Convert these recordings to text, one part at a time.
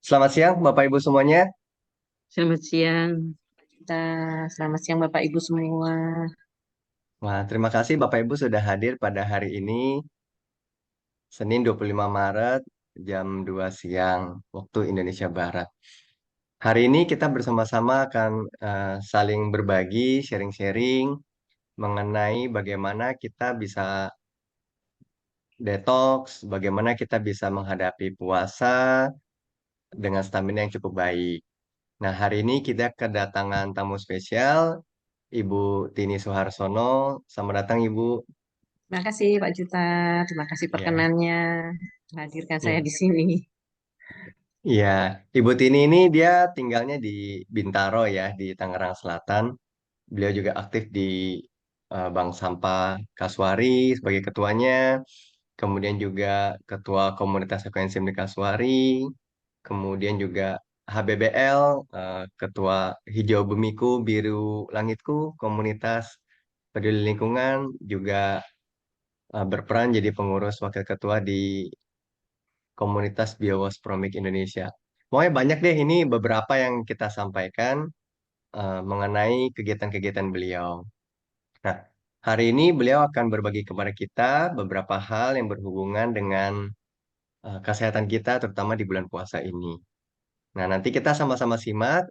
Selamat siang, Bapak Ibu semuanya. Selamat siang, kita. Selamat siang Bapak Ibu semua. Wah, terima kasih Bapak Ibu sudah hadir pada hari ini, Senin 25 Maret, jam 2 siang, waktu Indonesia Barat. Hari ini kita bersama-sama akan saling berbagi, sharing-sharing mengenai bagaimana kita bisa detox, bagaimana kita bisa menghadapi puasa dengan stamina yang cukup baik. Nah, hari ini kita kedatangan tamu spesial, Ibu Tini Suharsono. Selamat datang, Ibu. Terima kasih Pak Juta, terima kasih Ya. perkenannya menghadirkan saya Ya. di sini. Iya, Ibu Tini ini dia tinggalnya di Bintaro ya, di Tangerang Selatan. Beliau juga aktif di Bank Sampah Kasuari sebagai ketuanya, kemudian juga ketua komunitas ekoenzim di Kasuari, kemudian juga HBBL, ketua Hijau Bumiku, Biru Langitku, komunitas peduli lingkungan, juga berperan jadi pengurus wakil ketua di komunitas Biowaspodik Indonesia. Pokoknya banyak deh ini beberapa yang kita sampaikan mengenai kegiatan-kegiatan beliau. Nah, hari ini beliau akan berbagi kepada kita beberapa hal yang berhubungan dengan kesehatan kita, terutama di bulan puasa ini. Nah, nanti kita sama-sama simak.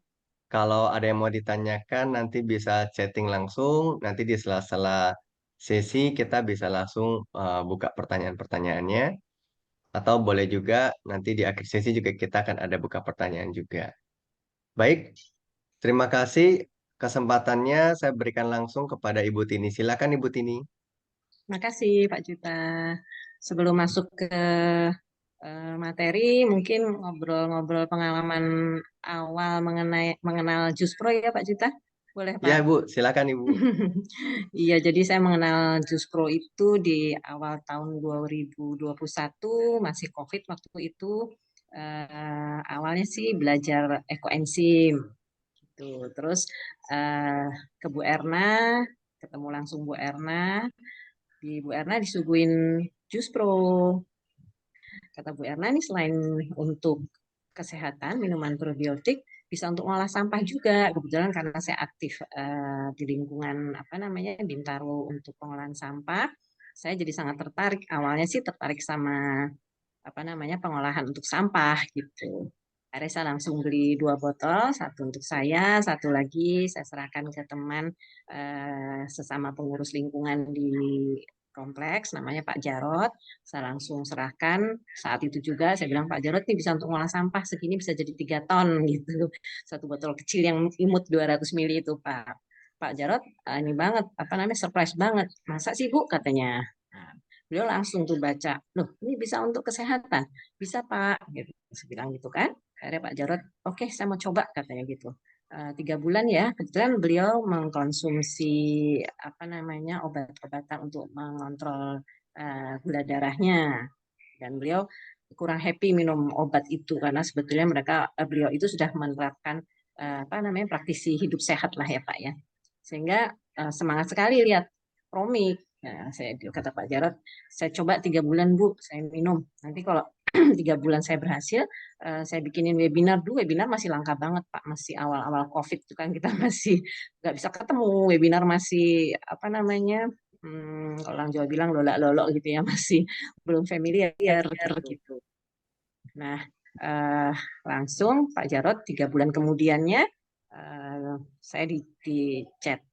Kalau ada yang mau ditanyakan, nanti bisa chatting langsung. Nanti di sela-sela sesi kita bisa langsung buka pertanyaan-pertanyaannya. Atau boleh juga nanti di akhir sesi juga kita akan ada buka pertanyaan juga. Baik, terima kasih kesempatannya saya berikan langsung kepada Ibu Tini. Silakan Ibu Tini. Terima kasih Pak Juta. Sebelum masuk ke materi, mungkin ngobrol-ngobrol pengalaman awal mengenal Jus Pro ya Pak Juta. Boleh Ya Pak? Ibu, silakan Ibu. Iya, jadi saya mengenal Jus Pro itu di awal tahun 2021, masih COVID waktu itu. Awalnya sih belajar ekoenzim gitu. Terus eh, ke Bu Erna, ketemu langsung Bu Erna. Di Bu Erna disuguhin Jus Pro. Kata Bu Erna nih selain untuk kesehatan, minuman probiotik, bisa untuk ngolah sampah juga. Kebetulan karena saya aktif di lingkungan apa namanya Bintaro untuk pengolahan sampah, saya jadi sangat tertarik. Awalnya sih tertarik sama apa namanya pengolahan untuk sampah gitu. Akhirnya saya langsung beli 2 botol, satu untuk saya, satu lagi saya serahkan ke teman sesama pengurus lingkungan di kompleks, namanya Pak Jarot. Saya langsung serahkan. Saat itu juga saya bilang Pak Jarot ini bisa untuk ngolah sampah segini bisa jadi 3 ton gitu. Satu botol kecil yang imut 200 mili itu Pak. Pak Jarot ini banget, apa namanya surprise banget. Masa sih Bu katanya. Nah, beliau langsung tuh baca, loh ini bisa untuk kesehatan, bisa Pak, gitu. Saya bilang gitu kan. Akhirnya Pak Jarod, oke saya mau coba katanya gitu. 3 bulan ya, kebetulan beliau mengkonsumsi apa namanya obat-obatan untuk mengontrol gula darahnya, dan beliau kurang happy minum obat itu karena sebetulnya beliau itu sudah menerapkan apa namanya praktisi hidup sehat lah ya Pak ya, sehingga semangat sekali lihat Promik. Nah, saya kata Pak Jarod, saya coba 3 bulan Bu, saya minum. Nanti kalau 3 bulan saya berhasil, saya bikinin webinar dulu. Webinar masih langka banget Pak, masih awal-awal COVID itu kan kita masih nggak bisa ketemu. Webinar masih apa namanya, kalau orang Jawa bilang lolak-lolok gitu ya, masih belum familiar gitu. Nah, eh, langsung Pak Jarod 3 bulan kemudiannya saya di chat.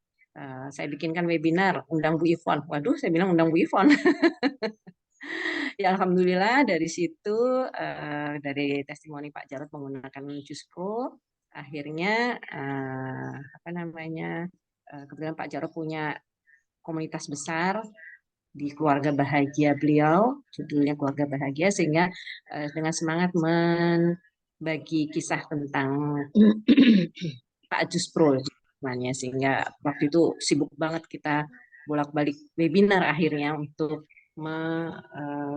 Saya bikinkan webinar, undang Bu Ivon. Waduh, saya bilang undang Bu Ivon. Ya, alhamdulillah dari situ dari testimoni Pak Jarod menggunakan Juspro, akhirnya apa namanya kebetulan Pak Jarod punya komunitas besar di keluarga bahagia beliau, judulnya keluarga bahagia, sehingga dengan semangat membagi kisah tentang Pak Juspro namanya, sehingga waktu itu sibuk banget kita bolak-balik webinar akhirnya untuk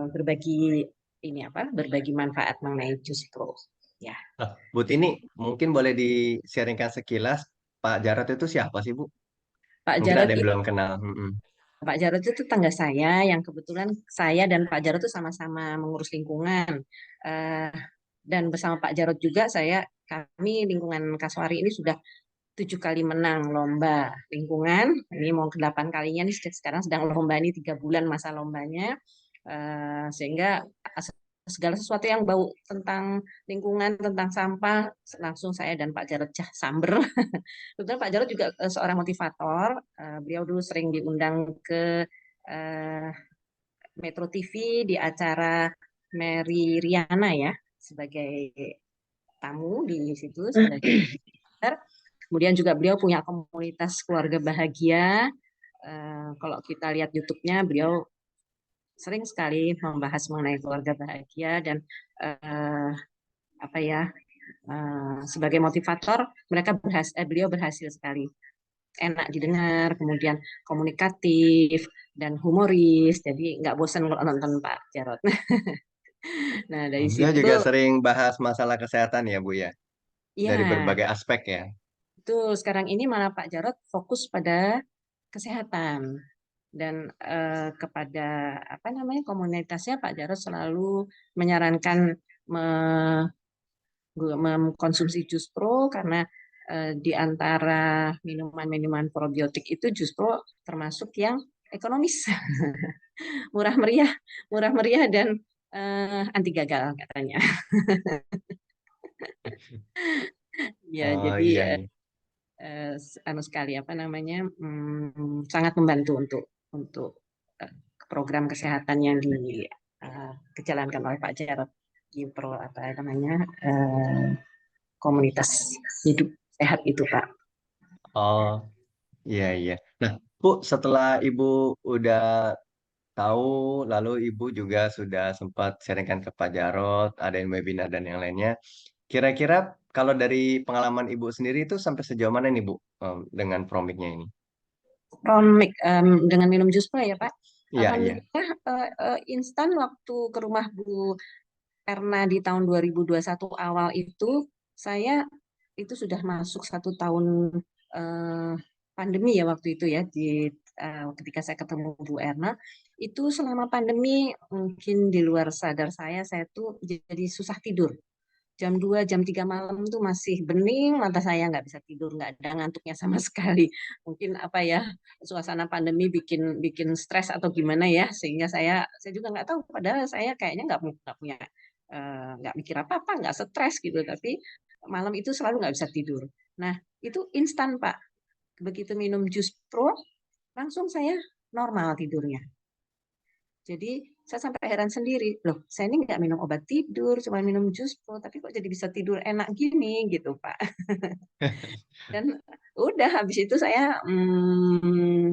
berbagi ini apa berbagi manfaat mengenai Juspro ya. Nah, Bu Tini, mungkin boleh di-sharingkan sekilas Pak Jarot itu siapa sih Bu? Pak Mungkin ada Jarod yang belum kenal. Pak Jarod itu tetangga saya yang kebetulan saya dan Pak Jarod itu sama-sama mengurus lingkungan. Eh, Dan bersama Pak Jarod juga kami lingkungan Kasuari ini sudah 7 kali menang lomba lingkungan. Ini mau ke-8 kalinya nih, sekarang sedang lomba, ini 3 bulan masa lombanya. Sehingga segala sesuatu yang bau tentang lingkungan, tentang sampah, langsung saya dan Pak Jarod samber. Kebetulan Pak Jarod juga seorang motivator. Beliau dulu sering diundang ke eh, Metro TV di acara Mary Riana ya, sebagai tamu di situ, sebagai speaker. Kemudian juga beliau punya komunitas keluarga bahagia. Kalau kita lihat YouTube-nya, beliau sering sekali membahas mengenai keluarga bahagia dan uh, apa ya, sebagai motivator beliau berhasil sekali, enak didengar, kemudian komunikatif dan humoris, jadi nggak bosan kalau nonton Pak Jarod. Nah dari Beliau situ juga sering bahas masalah kesehatan ya, Bu ya, dari ya, berbagai aspek ya. betul, sekarang ini malah Pak Jarod fokus pada kesehatan dan kepada apa namanya komunitasnya, Pak Jarod selalu menyarankan me- mengkonsumsi jus pro karena di antara minuman-minuman probiotik itu jus pro termasuk yang ekonomis, murah meriah, murah meriah dan anti gagal katanya. Ya, Oh jadi iya, iya. anu sekali apa namanya, sangat membantu untuk eh, program kesehatan yang dijalankan oleh Pak Jarod di pro apa namanya, komunitas hidup sehat itu Pak. Oh iya, iya. Nah, Bu, setelah Ibu udah tahu, lalu Ibu juga sudah sempat sharingkan ke Pak Jarot, ada yang webinar dan yang lainnya. Kira-kira kalau dari pengalaman Ibu sendiri itu sampai sejauh mana nih, Bu, dengan promiknya ini? Promik dengan minum jus pro ya Pak. Iya, iya. Alhamdulillah instan waktu ke rumah Bu Erna di tahun 2021 awal itu, saya itu sudah masuk 1 tahun eh, pandemi ya waktu itu ya, ketika saya ketemu Bu Erna itu selama pandemi mungkin di luar sadar saya tuh jadi susah tidur. Jam 2, jam 3 malam tuh masih bening, mata saya nggak bisa tidur, nggak ada ngantuknya sama sekali. Mungkin apa ya, suasana pandemi bikin bikin stres atau gimana ya, sehingga saya juga nggak tahu. Padahal saya kayaknya nggak punya nggak mikir apa-apa, nggak stres gitu. Tapi malam itu selalu nggak bisa tidur. Nah itu instan Pak. Begitu minum jus pro, langsung saya normal tidurnya. Jadi saya sampai heran sendiri, loh saya ini nggak minum obat tidur, cuma minum jus pro, tapi kok jadi bisa tidur enak gini gitu Pak. Dan udah habis itu saya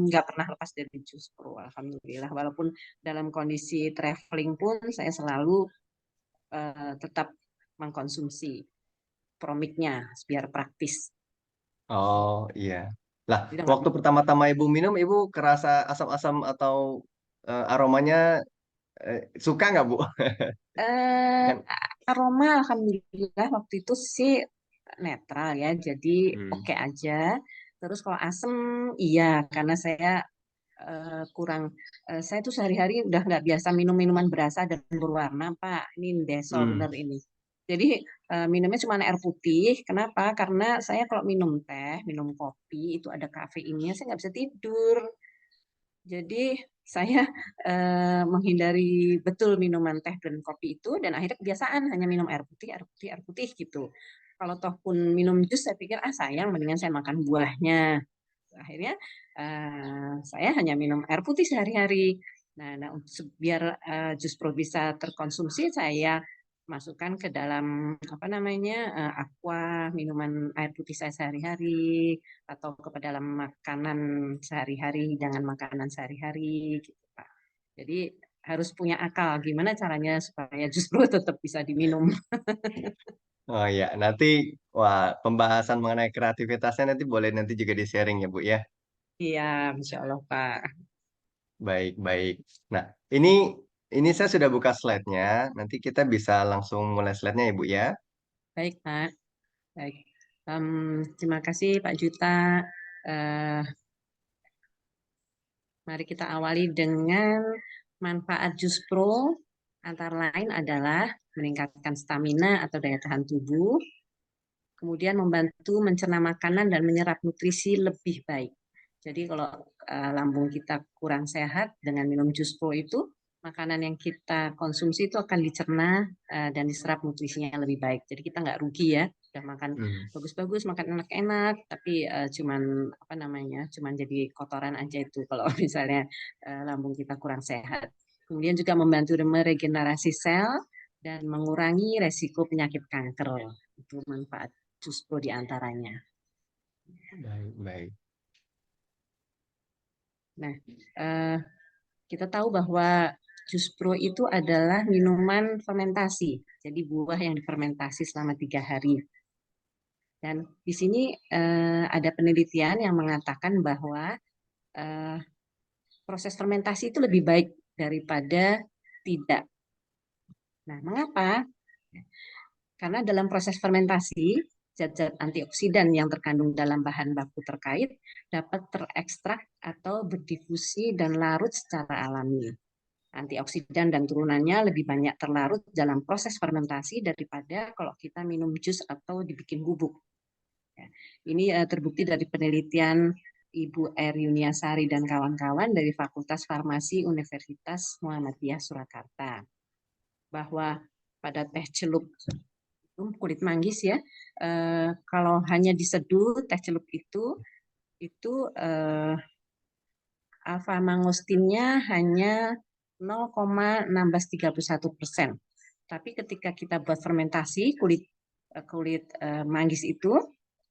nggak pernah lepas dari jus pro, alhamdulillah. Walaupun dalam kondisi traveling pun saya selalu tetap mengkonsumsi promiknya biar praktis. Oh iya. Lah, Jadi nggak waktu pertama-tama Ibu minum, Ibu kerasa asam-asam atau aromanya suka nggak, Bu? eh, Kan? aroma alhamdulillah waktu itu sih netral ya, jadi Hmm. oke aja. Terus kalau asem iya, karena kurang saya tuh sehari-hari udah nggak biasa minum minuman berasa dan berwarna Pak. Ini desol Hmm. bener ini. Jadi minumnya cuma air putih. Kenapa? Karena saya kalau minum teh, minum kopi itu ada kafeinnya, saya nggak bisa tidur. Jadi saya menghindari betul minuman teh dan kopi itu, dan akhirnya kebiasaan hanya minum air putih, air putih, air putih gitu. Kalau toh pun minum jus, saya pikir sayang, mendingan saya makan buahnya. Akhirnya saya hanya minum air putih sehari-hari. Nah, biar jus pro bisa terkonsumsi, saya masukkan ke dalam apa namanya aqua, minuman air putih saya sehari-hari, atau ke dalam makanan sehari-hari, hidangan makanan sehari-hari gitu Pak. Jadi harus punya akal gimana caranya supaya jus pro tetap bisa diminum. Oh iya, nanti wah pembahasan mengenai kreativitasnya nanti boleh nanti juga di-sharing ya, Bu ya. Iya, Insya Allah Pak. Baik, baik. Nah, ini ini saya sudah buka slide-nya. Nanti kita bisa langsung mulai slide-nya ya, Bu ya. Baik Pak. Baik. Terima kasih Pak Juta. Eh, Mari kita awali dengan manfaat jus pro Antara lain adalah meningkatkan stamina atau daya tahan tubuh, kemudian membantu mencerna makanan dan menyerap nutrisi lebih baik. Jadi kalau lambung kita kurang sehat dengan minum jus pro itu, makanan yang kita konsumsi itu akan dicerna dan diserap nutrisinya lebih baik. Jadi kita nggak rugi ya, udah makan Hmm. bagus-bagus, makan enak-enak, tapi cuman apa namanya, cuman jadi kotoran aja itu kalau misalnya lambung kita kurang sehat. Kemudian juga membantu meregenerasi sel dan mengurangi resiko penyakit kanker. Itu manfaat jus pro diantaranya. Baik, baik. Nah, eh, kita tahu bahwa jus pro itu adalah minuman fermentasi, jadi buah yang difermentasi selama 3 hari. Dan di sini ada penelitian yang mengatakan bahwa eh, proses fermentasi itu lebih baik daripada tidak. Nah, mengapa? Karena dalam proses fermentasi, zat-zat antioksidan yang terkandung dalam bahan baku terkait dapat terekstrak atau berdifusi dan larut secara alami. Antioksidan dan turunannya lebih banyak terlarut dalam proses fermentasi daripada kalau kita minum jus atau dibikin bubuk. Ya. Ini terbukti dari penelitian Ibu R. Yuniasari dan kawan-kawan dari Fakultas Farmasi Universitas Muhammadiyah Surakarta. Bahwa pada teh celup kulit manggis ya, kalau hanya diseduh teh celup itu alfa mangostinnya hanya 0,1631%. Tapi ketika kita buat fermentasi kulit manggis itu,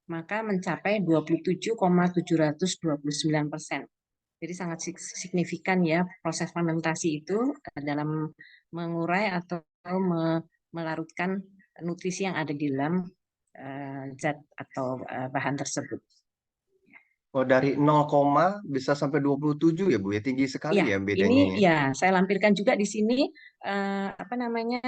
maka mencapai 27,729%. Jadi sangat signifikan ya proses fermentasi itu dalam mengurai atau melarutkan nutrisi yang ada di dalam zat atau bahan tersebut. Oh, dari 0, bisa sampai 27 ya Bu ya, tinggi sekali Ya, ya ini bedanya ya. ya saya lampirkan juga di sini apa namanya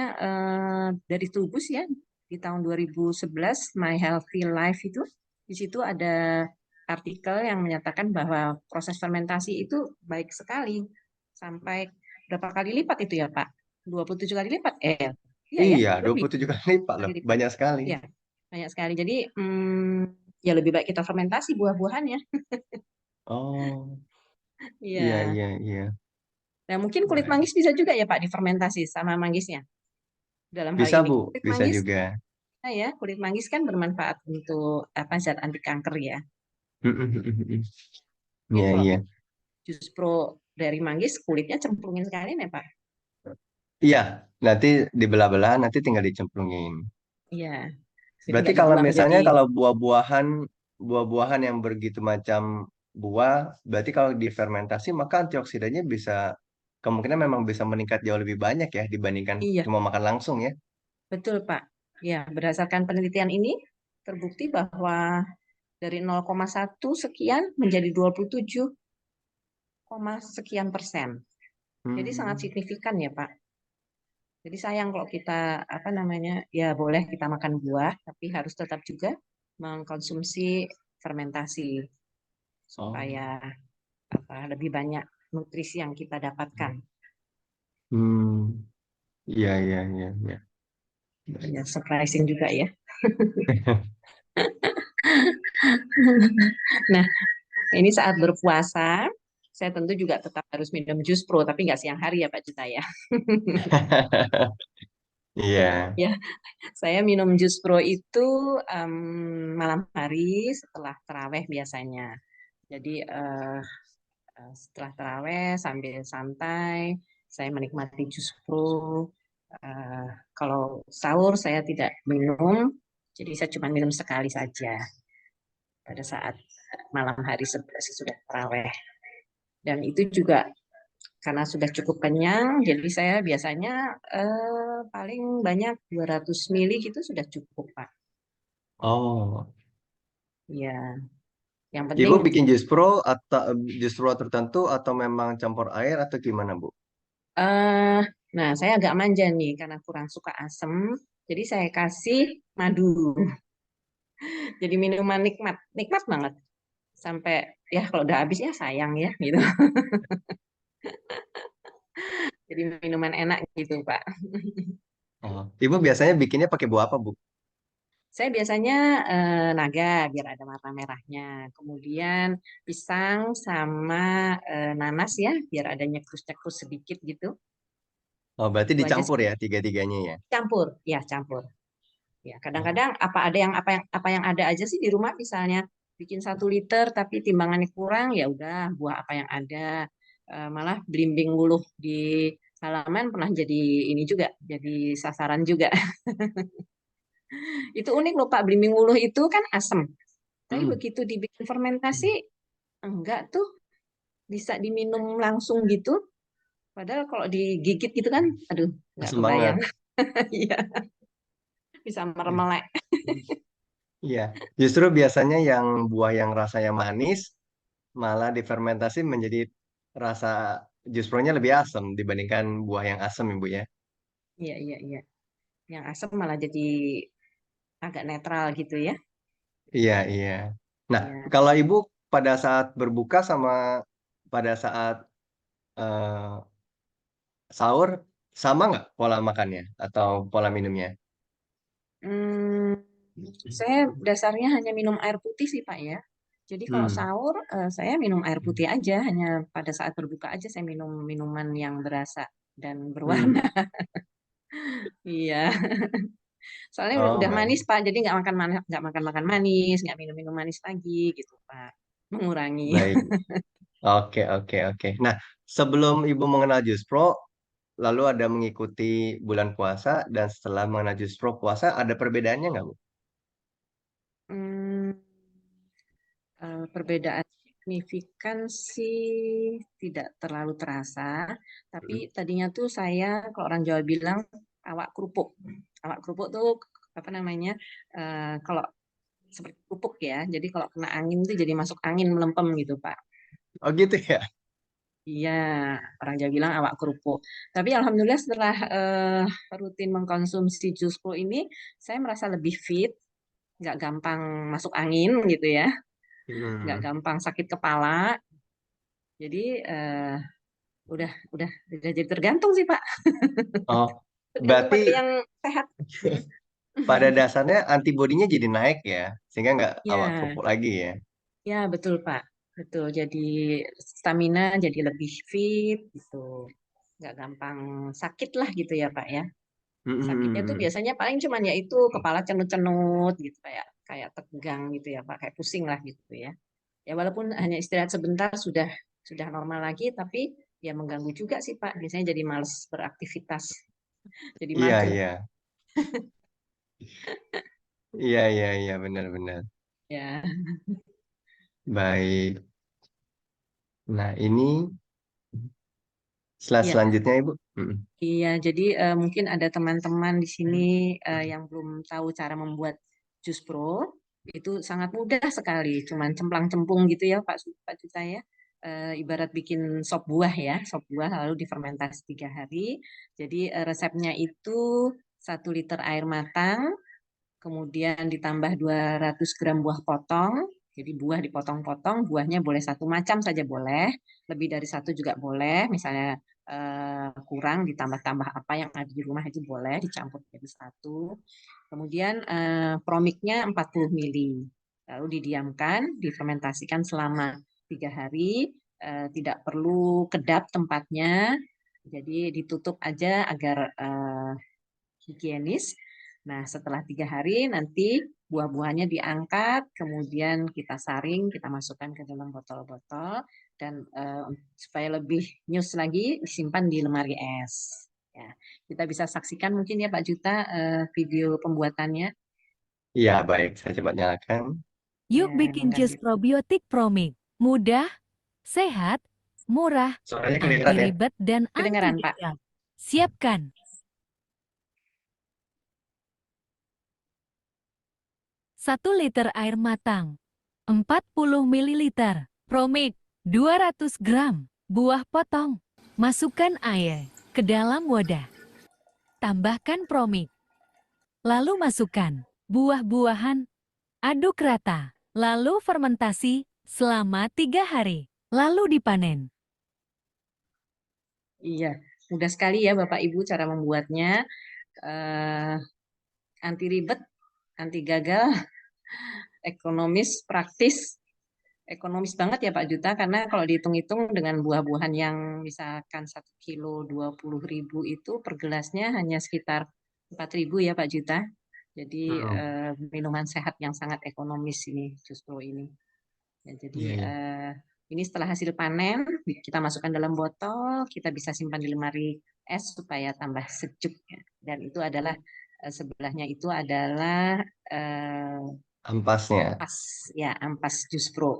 dari Trubus ya di tahun 2011 My Healthy Life itu di situ ada artikel yang menyatakan bahwa proses fermentasi itu baik sekali sampai berapa kali lipat itu ya Pak? 27 kali lipat? Iya ya, Iya, dua lebih puluh tujuh kali lipat kali loh, lipat. banyak sekali. Ya, banyak sekali. Jadi ya lebih baik kita fermentasi buah-buahannya. Oh, iya, Iya. iya, iya. Nah, mungkin kulit Baik. manggis bisa juga ya Pak difermentasi sama manggisnya. Dalam hal Bisa ini Bu, kulit bisa manggis, juga. nah ya kulit manggis kan bermanfaat untuk apa zat anti kanker ya. Mungkin Iya, kalau iya. jus pro dari manggis kulitnya cemplungin sekali nih Pak. Iya, nanti dibelah-belah, nanti tinggal dicemplungin. Iya, jadi Berarti nggak kalau dibuang jadi misalnya kalau buah-buahan yang begitu macam buah, berarti kalau difermentasi maka antioksidannya bisa kemungkinan memang bisa meningkat jauh lebih banyak ya dibandingkan iya cuma makan langsung ya. betul Pak. Ya berdasarkan penelitian ini terbukti bahwa dari 0,1 sekian menjadi 27, sekian persen. Jadi sangat Hmm. signifikan ya Pak. Jadi sayang kalau kita apa namanya ya boleh kita makan buah tapi harus tetap juga mengkonsumsi fermentasi Oh. supaya apa lebih banyak nutrisi yang kita dapatkan. Hmm. Iya, iya, iya, iya. Ya, surprising juga ya. Nah, ini saat berpuasa, saya tentu juga tetap harus minum jus pro, tapi nggak siang hari ya Pak Cita ya. Iya. Ya, saya minum jus pro itu malam hari setelah taraweh biasanya. Jadi setelah taraweh sambil santai, saya menikmati jus pro. Eh, Kalau sahur saya tidak minum, jadi saya cuma minum sekali saja pada saat malam hari sesudah taraweh. Dan itu juga karena sudah cukup kenyang, jadi saya biasanya paling banyak 200 mili gitu sudah cukup, Pak. Oh. Ya, yang Ibu penting bikin jus pro atau jus pro tertentu atau memang campur air atau gimana, Bu? eh nah saya agak manja nih karena kurang suka asam, jadi saya kasih madu. Jadi minuman nikmat, nikmat banget. Sampai ya kalau udah habis ya sayang ya gitu. Jadi minuman enak gitu, Pak. Oh, Ibu biasanya bikinnya pakai buah apa, Bu? Saya biasanya naga biar ada warna merahnya. Kemudian pisang sama nanas ya biar ada nyekrus-nyekrus sedikit gitu. Oh, berarti Itu aja sih. dicampur ya tiga-tiganya ya. Campur, ya campur. Ya, Oh, kadang-kadang apa yang ada aja sih di rumah misalnya bikin 1 liter tapi timbangannya kurang ya udah buah apa yang ada. Malah belimbing wuluh di halaman pernah jadi ini juga jadi sasaran juga. Itu unik loh Pak, belimbing wuluh itu kan asem. Tapi mm-mm. begitu dibikin fermentasi enggak tuh bisa diminum langsung gitu. Padahal kalau digigit gitu kan, aduh nggak Asem kebayang. banget. Iya, bisa meremelek. Iya, justru biasanya yang buah yang rasanya manis malah difermentasi menjadi rasa jus pro-nya lebih asam dibandingkan buah yang asam, Ibu ya. Iya, iya, iya. Yang asam malah jadi agak netral gitu ya. Iya, iya. Nah, Iya. kalau Ibu pada saat berbuka sama pada saat eh, sahur sama nggak pola makannya atau pola minumnya? Hmm, saya dasarnya hanya minum air putih sih Pak ya. Jadi kalau Hmm. sahur saya minum air putih aja, hanya pada saat berbuka aja saya minum minuman yang berasa dan berwarna. Hmm. Iya, soalnya Oh, udah manis baik. Pak, jadi nggak makan makan manis, nggak minum minum manis lagi gitu Pak, mengurangi. Baik. Oke, oke, oke. Nah, sebelum Ibu mengenal Jus Pro, lalu ada mengikuti bulan puasa, dan setelah mengenal Jus Pro puasa, ada perbedaannya nggak, Bu? Hmm, perbedaan signifikan sih tidak terlalu terasa, tapi Hmm. tadinya tuh saya kalau orang Jawa bilang awak kerupuk. Awak kerupuk tuh apa namanya? Kalau seperti kerupuk ya, jadi kalau kena angin tuh jadi masuk angin melempem gitu Pak. Oh gitu ya? Iya, orang Jawa bilang awak kerupuk. Tapi alhamdulillah setelah rutin mengkonsumsi jus pro ini, saya merasa lebih fit, nggak gampang masuk angin gitu ya, nggak Hmm. gampang sakit kepala. Jadi udah jadi tergantung sih Pak, Oh, tergantung pada berarti yang sehat. Hmm. pada dasarnya antibodinya jadi naik ya, sehingga nggak awak Ya, kerupuk lagi ya. ya betul Pak, betul. Jadi stamina jadi lebih fit gitu, nggak gampang sakit lah gitu ya Pak ya. Hmm, hmm, Sakitnya hmm, tuh hmm. biasanya paling cuman ya itu kepala cenut-cenut gitu kayak kayak tegang gitu ya Pak, kayak pusing lah gitu ya. Ya walaupun hanya istirahat sebentar sudah normal lagi tapi ya mengganggu juga sih Pak. Biasanya jadi males beraktivitas, jadi Iya, mager. iya. Iya, iya, iya, benar-benar. Ya. Baik. Nah, ini slide Ya, selanjutnya, Ibu. Hmm. iya, jadi mungkin ada teman-teman di sini yang belum tahu cara membuat jus pro. Itu sangat mudah sekali, cuman cemplang-cempung gitu ya Pak Juta ya. Ibarat bikin sop buah ya, sop buah lalu difermentasi 3 hari. Jadi resepnya itu 1 liter air matang, kemudian ditambah 200 gram buah potong. Jadi buah dipotong-potong, buahnya boleh satu macam saja boleh, lebih dari satu juga boleh. Misalnya kurang ditambah-tambah apa yang ada di rumah itu boleh dicampur jadi satu. Kemudian promiknya 40 mili. Lalu didiamkan, difermentasikan selama 3 hari. Tidak perlu kedap tempatnya, jadi ditutup aja agar higienis. Nah, setelah 3 hari nanti buah-buahnya diangkat, kemudian kita saring, kita masukkan ke dalam botol-botol, dan supaya lebih nyus lagi disimpan di lemari es. Ya, kita bisa saksikan mungkin ya Pak Juta video pembuatannya. Iya, baik. Saya coba nyalakan. Ya, Yuk bikin mangga jus gitu. probiotik Promik. Mudah, sehat, murah, Suaranya kedengeran anti ya? ribet, dan anti Kedengaran Pak? gagal. Siapkan 1 liter air matang, 40 mililiter, Promik 200 gram, buah potong. Masukkan air ke dalam wadah. Tambahkan Promik. Lalu masukkan buah-buahan. Aduk rata. Lalu fermentasi selama 3 hari. Lalu dipanen. Iya. mudah sekali ya Bapak Ibu cara membuatnya. Eh, Anti ribet, anti gagal, ekonomis, praktis. Ekonomis banget ya Pak Juta, karena kalau dihitung-hitung dengan buah-buahan yang misalkan 1 kilo 20.000 itu per gelasnya hanya sekitar 4.000 ya Pak Juta. Jadi Hmm. minuman sehat yang sangat ekonomis ini jus pro ini. Ya, jadi Iya, iya. ini setelah hasil panen kita masukkan dalam botol, kita bisa simpan di lemari es supaya tambah sejuk. Ya. Dan itu adalah sebelahnya itu adalah Ampasnya. ampas ya ampas jus pro.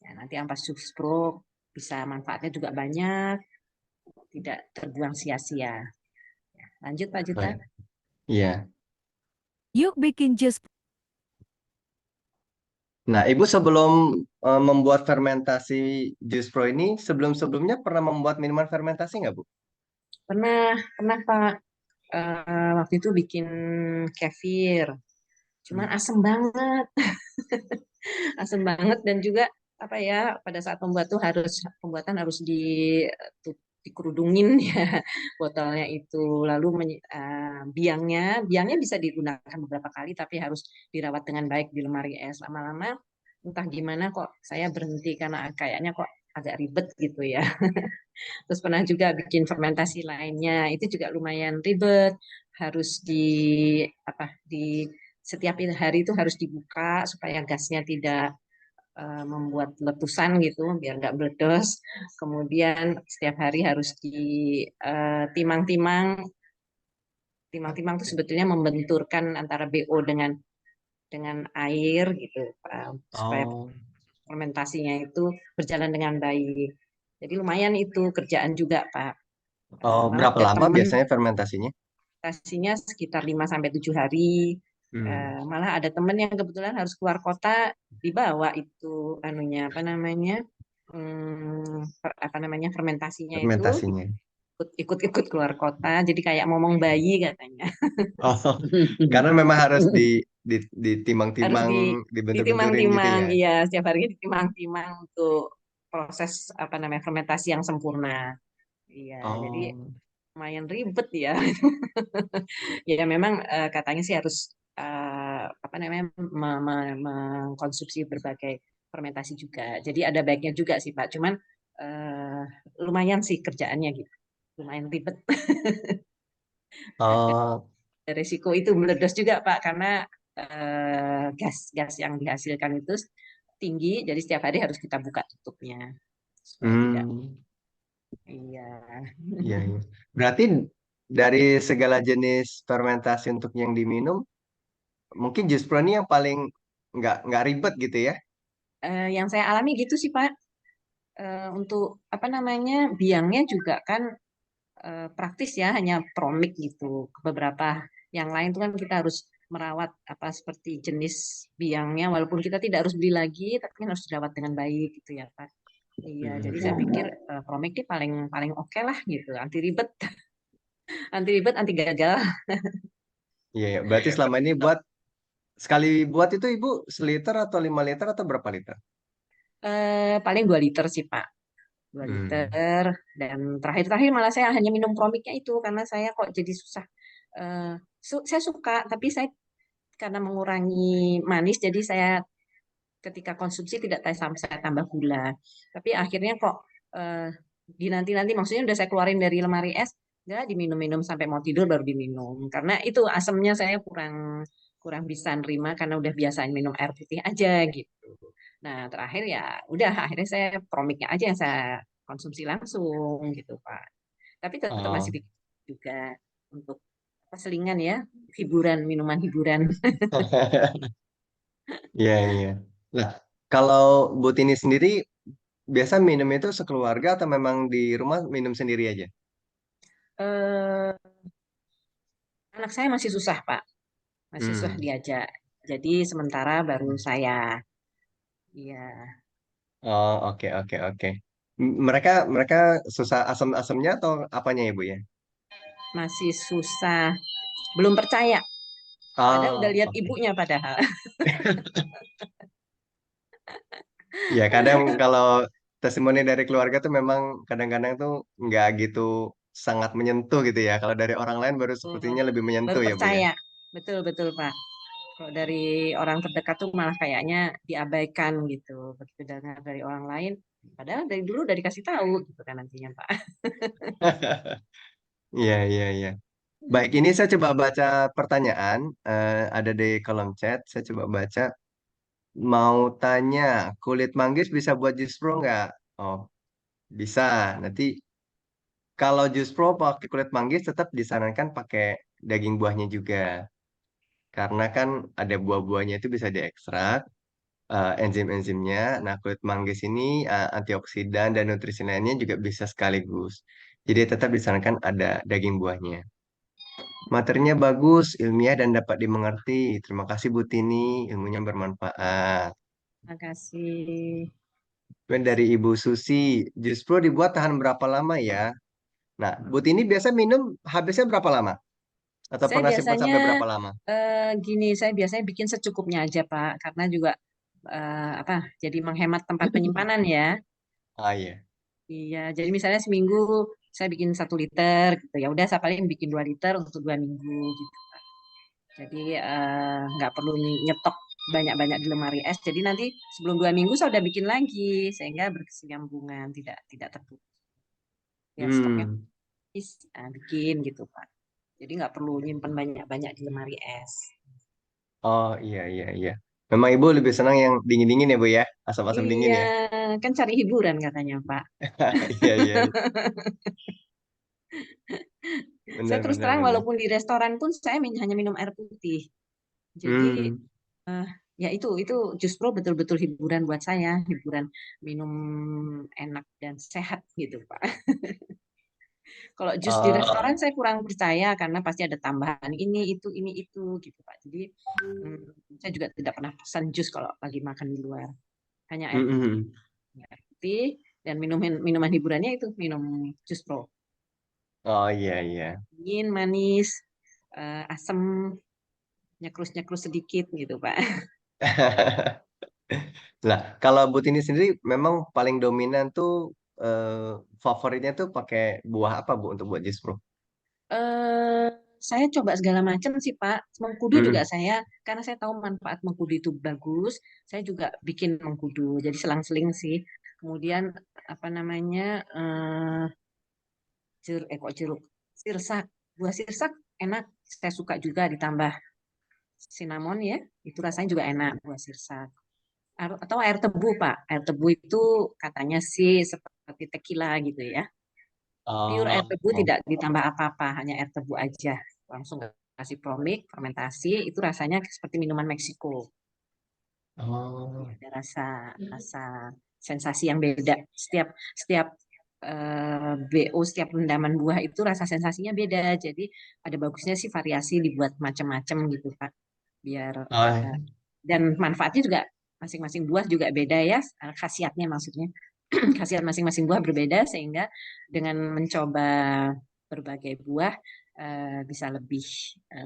Ya, nanti ampas jus pro bisa manfaatnya juga banyak, tidak terbuang sia-sia. Ya, lanjut Pak Oh, Juta. iya. Iya. Yuk bikin jus. Nah, Ibu sebelum membuat fermentasi jus pro ini, sebelum-sebelumnya pernah membuat minuman fermentasi nggak, Bu? Pernah, pernah Pak. Waktu itu bikin kefir, cuman Hmm. asem banget. Asam banget dan juga apa ya pada saat membuat tuh pembuatan harus dikerudungin ya botolnya itu lalu biangnya bisa digunakan beberapa kali tapi harus dirawat dengan baik di lemari es lama-lama entah gimana kok saya berhenti karena kayaknya kok agak ribet gitu ya. Terus pernah juga bikin fermentasi lainnya itu juga lumayan ribet harus di setiap hari itu harus dibuka supaya gasnya tidak membuat letusan gitu biar nggak meledos. Kemudian setiap hari harus ditimang-timang. Timang-timang itu sebetulnya membenturkan antara BO dengan air gitu supaya Oh, fermentasinya itu berjalan dengan baik. Jadi lumayan itu kerjaan juga Pak. oh, Malah berapa ada lama temen biasanya fermentasinya? fermentasinya sekitar 5 sampai 7 hari. Hmm. Malah ada temen yang kebetulan harus keluar kota dibawa itu anunya apa namanya apa namanya fermentasinya itu Fermentasinya. ikut-ikut keluar kota jadi kayak ngomong bayi katanya. Oh, karena memang harus Harus ditimang-timang, dibentur-benturin gitu ditimang-timang ya. iya setiap harinya ditimang-timang untuk proses apa namanya fermentasi yang sempurna. Iya, jadi Oh, lumayan ribet ya. Ya memang katanya sih harus apa namanya mengkonsumsi berbagai fermentasi juga. Jadi ada baiknya juga sih Pak. Cuman eh, lumayan sih kerjaannya gitu. Lumayan ribet. Ada oh, resiko itu meledos juga Pak karena gas-gas yang dihasilkan itu tinggi. Jadi setiap hari harus kita buka tutupnya supaya tidak. hmm, Iya. iya, iya. Berarti dari segala jenis fermentasi untuk yang diminum, mungkin jus pro ini yang paling nggak ribet gitu ya? Yang saya alami gitu sih Pak. Untuk apa namanya biangnya juga kan praktis ya hanya promik gitu. Beberapa yang lain itu kan kita harus merawat apa seperti jenis biangnya walaupun kita tidak harus beli lagi tapi kan harus dirawat dengan baik gitu ya Pak. Iya, Hmm, jadi saya iya. pikir promik ini paling paling oke lah gitu. Anti ribet, anti ribet, anti gagal. Iya, iya. Berarti selama ini sekali buat itu Ibu seliter atau 5 liter atau berapa liter? Paling 2 liter sih Pak. 2 Hmm. liter dan terakhir-terakhir malah saya hanya minum promiknya itu karena saya kok jadi susah. Eh, saya suka tapi saya karena mengurangi manis jadi saya ketika konsumsi tidak sampai saya tambah gula. Tapi akhirnya kok eh, di nanti-nanti maksudnya udah saya keluarin dari lemari es, ya diminum-minum sampai mau tidur baru diminum. Karena itu asamnya saya kurang kurang bisa nerima karena udah biasa minum air putih aja gitu. Nah, terakhir ya udah akhirnya saya promiknya aja yang saya konsumsi langsung gitu, Pak. Tapi tetap masih Oh. bikin juga untuk apa, selingan ya, hiburan, minuman hiburan. Iya, iya. Nah, kalau Bu Tini sendiri biasa minum itu sekeluarga atau memang di rumah minum sendiri aja? Eh, Anak saya masih susah, Pak. Masih susah Hmm. diajak. Jadi sementara baru saya. Iya, Oh, oke, oke, oke. Mereka mereka susah asam-asamnya atau apanya ya, Bu ya? masih susah. Belum percaya. Padahal udah Oh, lihat oke. ibunya padahal. Ya, kadang kalau testimoni dari keluarga tuh memang kadang-kadang tuh nggak gitu sangat menyentuh gitu ya. Kalau dari orang lain baru Oh, sepertinya lebih baru menyentuh ya, Bu ya. percaya. Betul, betul, Pak. Kalau dari orang terdekat tuh malah kayaknya diabaikan gitu. Begitu dengar dari orang lain, padahal dari dulu udah dikasih tahu gitu kan nantinya, Pak. Iya, iya, iya. Baik, ini saya coba baca pertanyaan. Ada di kolom chat. Saya coba baca. Mau tanya, kulit manggis bisa buat jus pro nggak? Oh, bisa. Nanti kalau jus pro pakai kulit manggis tetap disarankan pakai daging buahnya juga. Karena kan ada buah-buahnya itu bisa diekstrak, enzim-enzimnya. Nah, kulit manggis ini antioksidan dan nutrisi lainnya juga bisa sekaligus. Jadi tetap disarankan ada daging buahnya. Materinya bagus, ilmiah dan dapat dimengerti. Terima kasih Bu Tini, ilmunya bermanfaat. Terima kasih. Kemudian dari Ibu Susi, jus pro dibuat tahan berapa lama ya? Nah, Bu Tini biasa minum habisnya berapa lama? Atau Saya pernah simpan biasanya sampai berapa lama? gini, saya biasanya bikin secukupnya aja, Pak, karena juga apa? Jadi menghemat tempat penyimpanan ya. Ah iya. Iya, jadi misalnya seminggu saya bikin 1 liter gitu ya. Udah saya paling bikin 2 liter untuk 2 minggu gitu. Jadi nggak perlu nyetok banyak-banyak di lemari es. Jadi nanti sebelum 2 minggu saya udah bikin lagi sehingga berkesinambungan, tidak tidak terputus. Ya stoknya Hmm. habis, bikin gitu Pak. Jadi nggak perlu nyimpen banyak-banyak di lemari es. Oh iya, iya, iya. Memang Ibu lebih senang yang dingin-dingin ya Bu ya? Asam-asam dingin Iya, ya? kan cari hiburan katanya Pak. Iya, iya, iya. Saya Benar, terus benar, terang benar. walaupun di restoran pun saya hanya minum air putih. Jadi Hmm. eh, ya itu justru betul-betul hiburan buat saya, hiburan minum enak dan sehat gitu Pak. Kalau jus di restoran Oh. saya kurang percaya karena pasti ada tambahan ini itu gitu Pak. Jadi saya juga tidak pernah pesan jus kalau lagi makan di luar. Hanya air putih. Hmm. Air putih dan minuman hiburannya itu minum jus pro. Oh iya, iya. Dingin, manis, asam, nyekrus-nyekrus sedikit gitu Pak. Lah, kalau Bu Tini sendiri memang paling dominan tuh favoritnya tuh pakai buah apa Bu untuk buat jus pro? eh saya coba segala macam sih Pak. Mengkudu juga Hmm. saya, karena saya tahu manfaat mengkudu itu bagus. Saya juga bikin mengkudu, jadi selang-seling sih. Kemudian apa namanya kok jeruk, sirsak, buah sirsak enak. Saya suka juga ditambah cinnamon ya, itu rasanya juga enak buah sirsak. Atau air tebu Pak. Air tebu itu katanya sih seperti tequila gitu ya. Pure air Oh, tebu oh, tidak ditambah apa-apa, hanya air tebu aja. Langsung kasih promik, fermentasi, itu rasanya seperti minuman Meksiko. oh. Ada rasa rasa sensasi yang beda. Setiap setiap BO, setiap rendaman buah itu rasa sensasinya beda. Jadi ada bagusnya sih variasi dibuat macam-macam gitu, Pak. Biar Oh, eh, dan manfaatnya juga masing-masing buah juga beda ya, khasiatnya maksudnya. Khasiat masing-masing buah berbeda sehingga dengan mencoba berbagai buah bisa lebih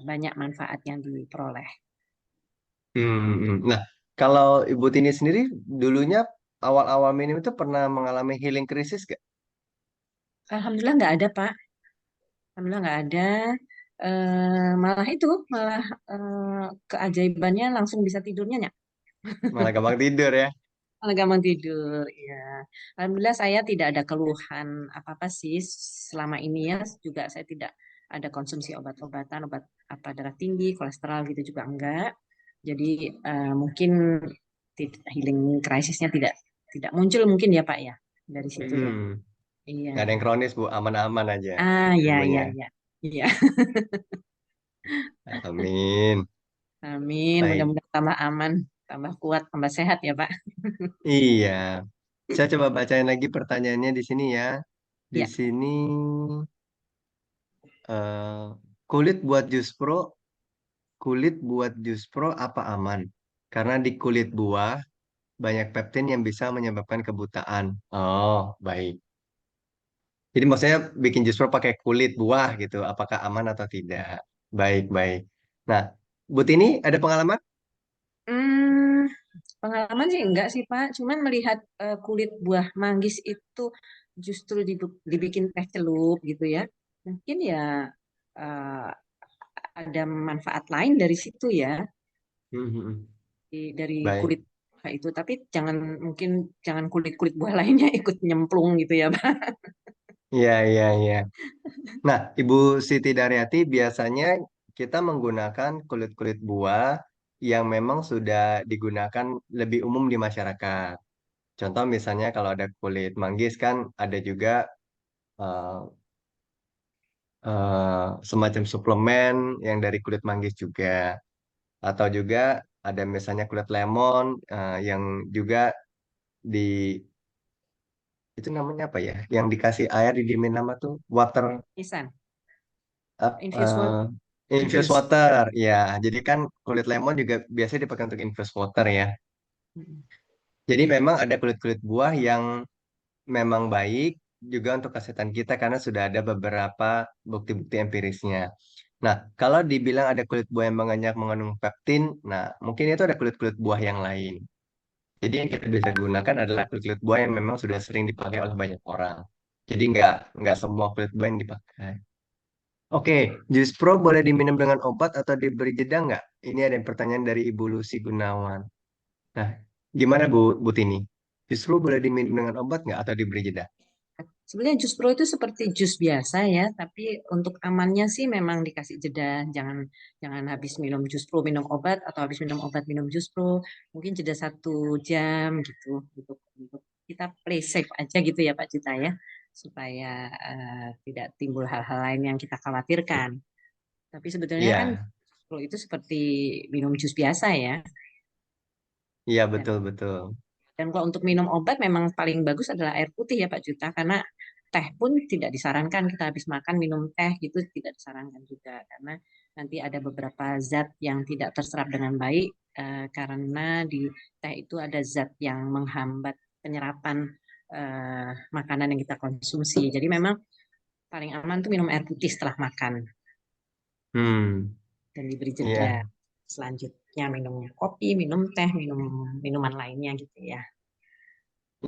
banyak manfaat yang diperoleh. Nah, kalau Ibu Tini sendiri dulunya awal-awal minum itu pernah mengalami healing krisis gak? Alhamdulillah nggak ada Pak, alhamdulillah nggak ada. Malah itu malah keajaibannya langsung bisa tidurnya ya, Malah gampang tidur ya? malah gampang tidur. Ya, alhamdulillah saya tidak ada keluhan apa-apa sih selama ini ya. Juga saya tidak ada konsumsi obat-obatan, obat apa darah tinggi, kolesterol gitu juga enggak. Jadi mungkin healing krisisnya tidak tidak muncul mungkin ya Pak ya dari situ ya. Hmm. Iya. Nggak ada yang kronis Bu, aman-aman aja Ya ilmunya. ya ya. Iya. Amin. Amin. Baik. Mudah-mudahan tambah aman, tambah kuat, tambah sehat ya Pak. Iya. Saya coba bacain lagi pertanyaannya di sini ya. Di Ya. sini eh, kulit buat jus pro, kulit buat jus pro apa aman? Karena di kulit buah banyak pektin yang bisa menyebabkan kebutaan. Oh, baik. Jadi maksudnya bikin jus pro pakai kulit buah gitu, apakah aman atau tidak? Baik, baik. Nah, But ini ada pengalaman? Hmm, pengalaman sih enggak sih Pak. Cuman melihat kulit buah manggis itu justru dibikin teh celup gitu ya. Mungkin ya eh, ada manfaat lain dari situ ya, Hmm, hmm, hmm. dari Baik. kulit buah itu. Tapi mungkin jangan kulit-kulit buah lainnya ikut nyemplung gitu ya, Pak. Iya, iya, iya. Nah, Ibu Siti Daryati, biasanya kita menggunakan kulit-kulit buah yang memang sudah digunakan lebih umum di masyarakat. Contoh misalnya kalau ada kulit manggis kan ada juga eh, semacam suplemen yang dari kulit manggis juga. Atau juga ada misalnya kulit lemon yang juga di itu namanya apa ya? Yang dikasih air didiemin nama tuh water Nisan, infused water, uh, infused infused. water. Ya, jadi kan kulit lemon juga biasanya dipakai untuk infused water ya. Mm-mm. Jadi memang ada kulit-kulit buah yang memang baik juga untuk kesehatan kita karena sudah ada beberapa bukti-bukti empirisnya. Nah, kalau dibilang ada kulit buah yang banyak mengandung pektin, nah mungkin itu ada kulit-kulit buah yang lain. Jadi yang kita bisa gunakan adalah kulit-kulit buah yang memang sudah sering dipakai oleh banyak orang. Jadi nggak semua kulit buah yang dipakai. Oke, jus pro boleh diminum dengan obat atau diberi jeda nggak? Ini ada pertanyaan dari Ibu Lucy Gunawan. Nah, gimana Bu Tini? Jus pro boleh diminum dengan obat nggak atau diberi jeda? Sebenarnya jus pro itu seperti jus biasa ya, tapi untuk amannya sih memang dikasih jeda. Jangan jangan habis minum jus pro minum obat atau habis minum obat minum jus pro. Mungkin jeda 1 jam gitu untuk kita play safe aja gitu ya Pak Cita ya, supaya tidak timbul hal-hal lain yang kita khawatirkan. Tapi sebetulnya kan Iya, jus pro itu seperti minum jus biasa ya. iya Dan betul betul. Dan kalau untuk minum obat memang paling bagus adalah air putih ya Pak Juta, karena teh pun tidak disarankan kita habis makan minum teh gitu tidak disarankan juga karena nanti ada beberapa zat yang tidak terserap dengan baik karena di teh itu ada zat yang menghambat penyerapan makanan yang kita konsumsi. Jadi memang paling aman tuh minum air putih setelah makan Hmm, dan diberi jeda. iya, Selanjutnya minumnya kopi, minum teh, minum minuman lainnya gitu ya.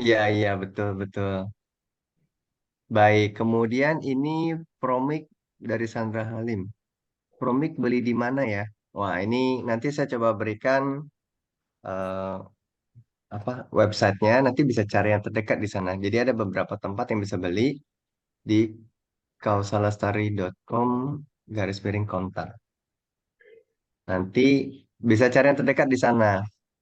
iya, iya betul betul. Baik, kemudian ini Promik dari Sandra Halim. Promik beli di mana ya? Wah, ini nanti saya coba berikan eh, apa websitenya. Nanti bisa cari yang terdekat di sana. Jadi ada beberapa tempat yang bisa beli di kausalastari.com garis miring kontak. Nanti bisa cari yang terdekat di sana.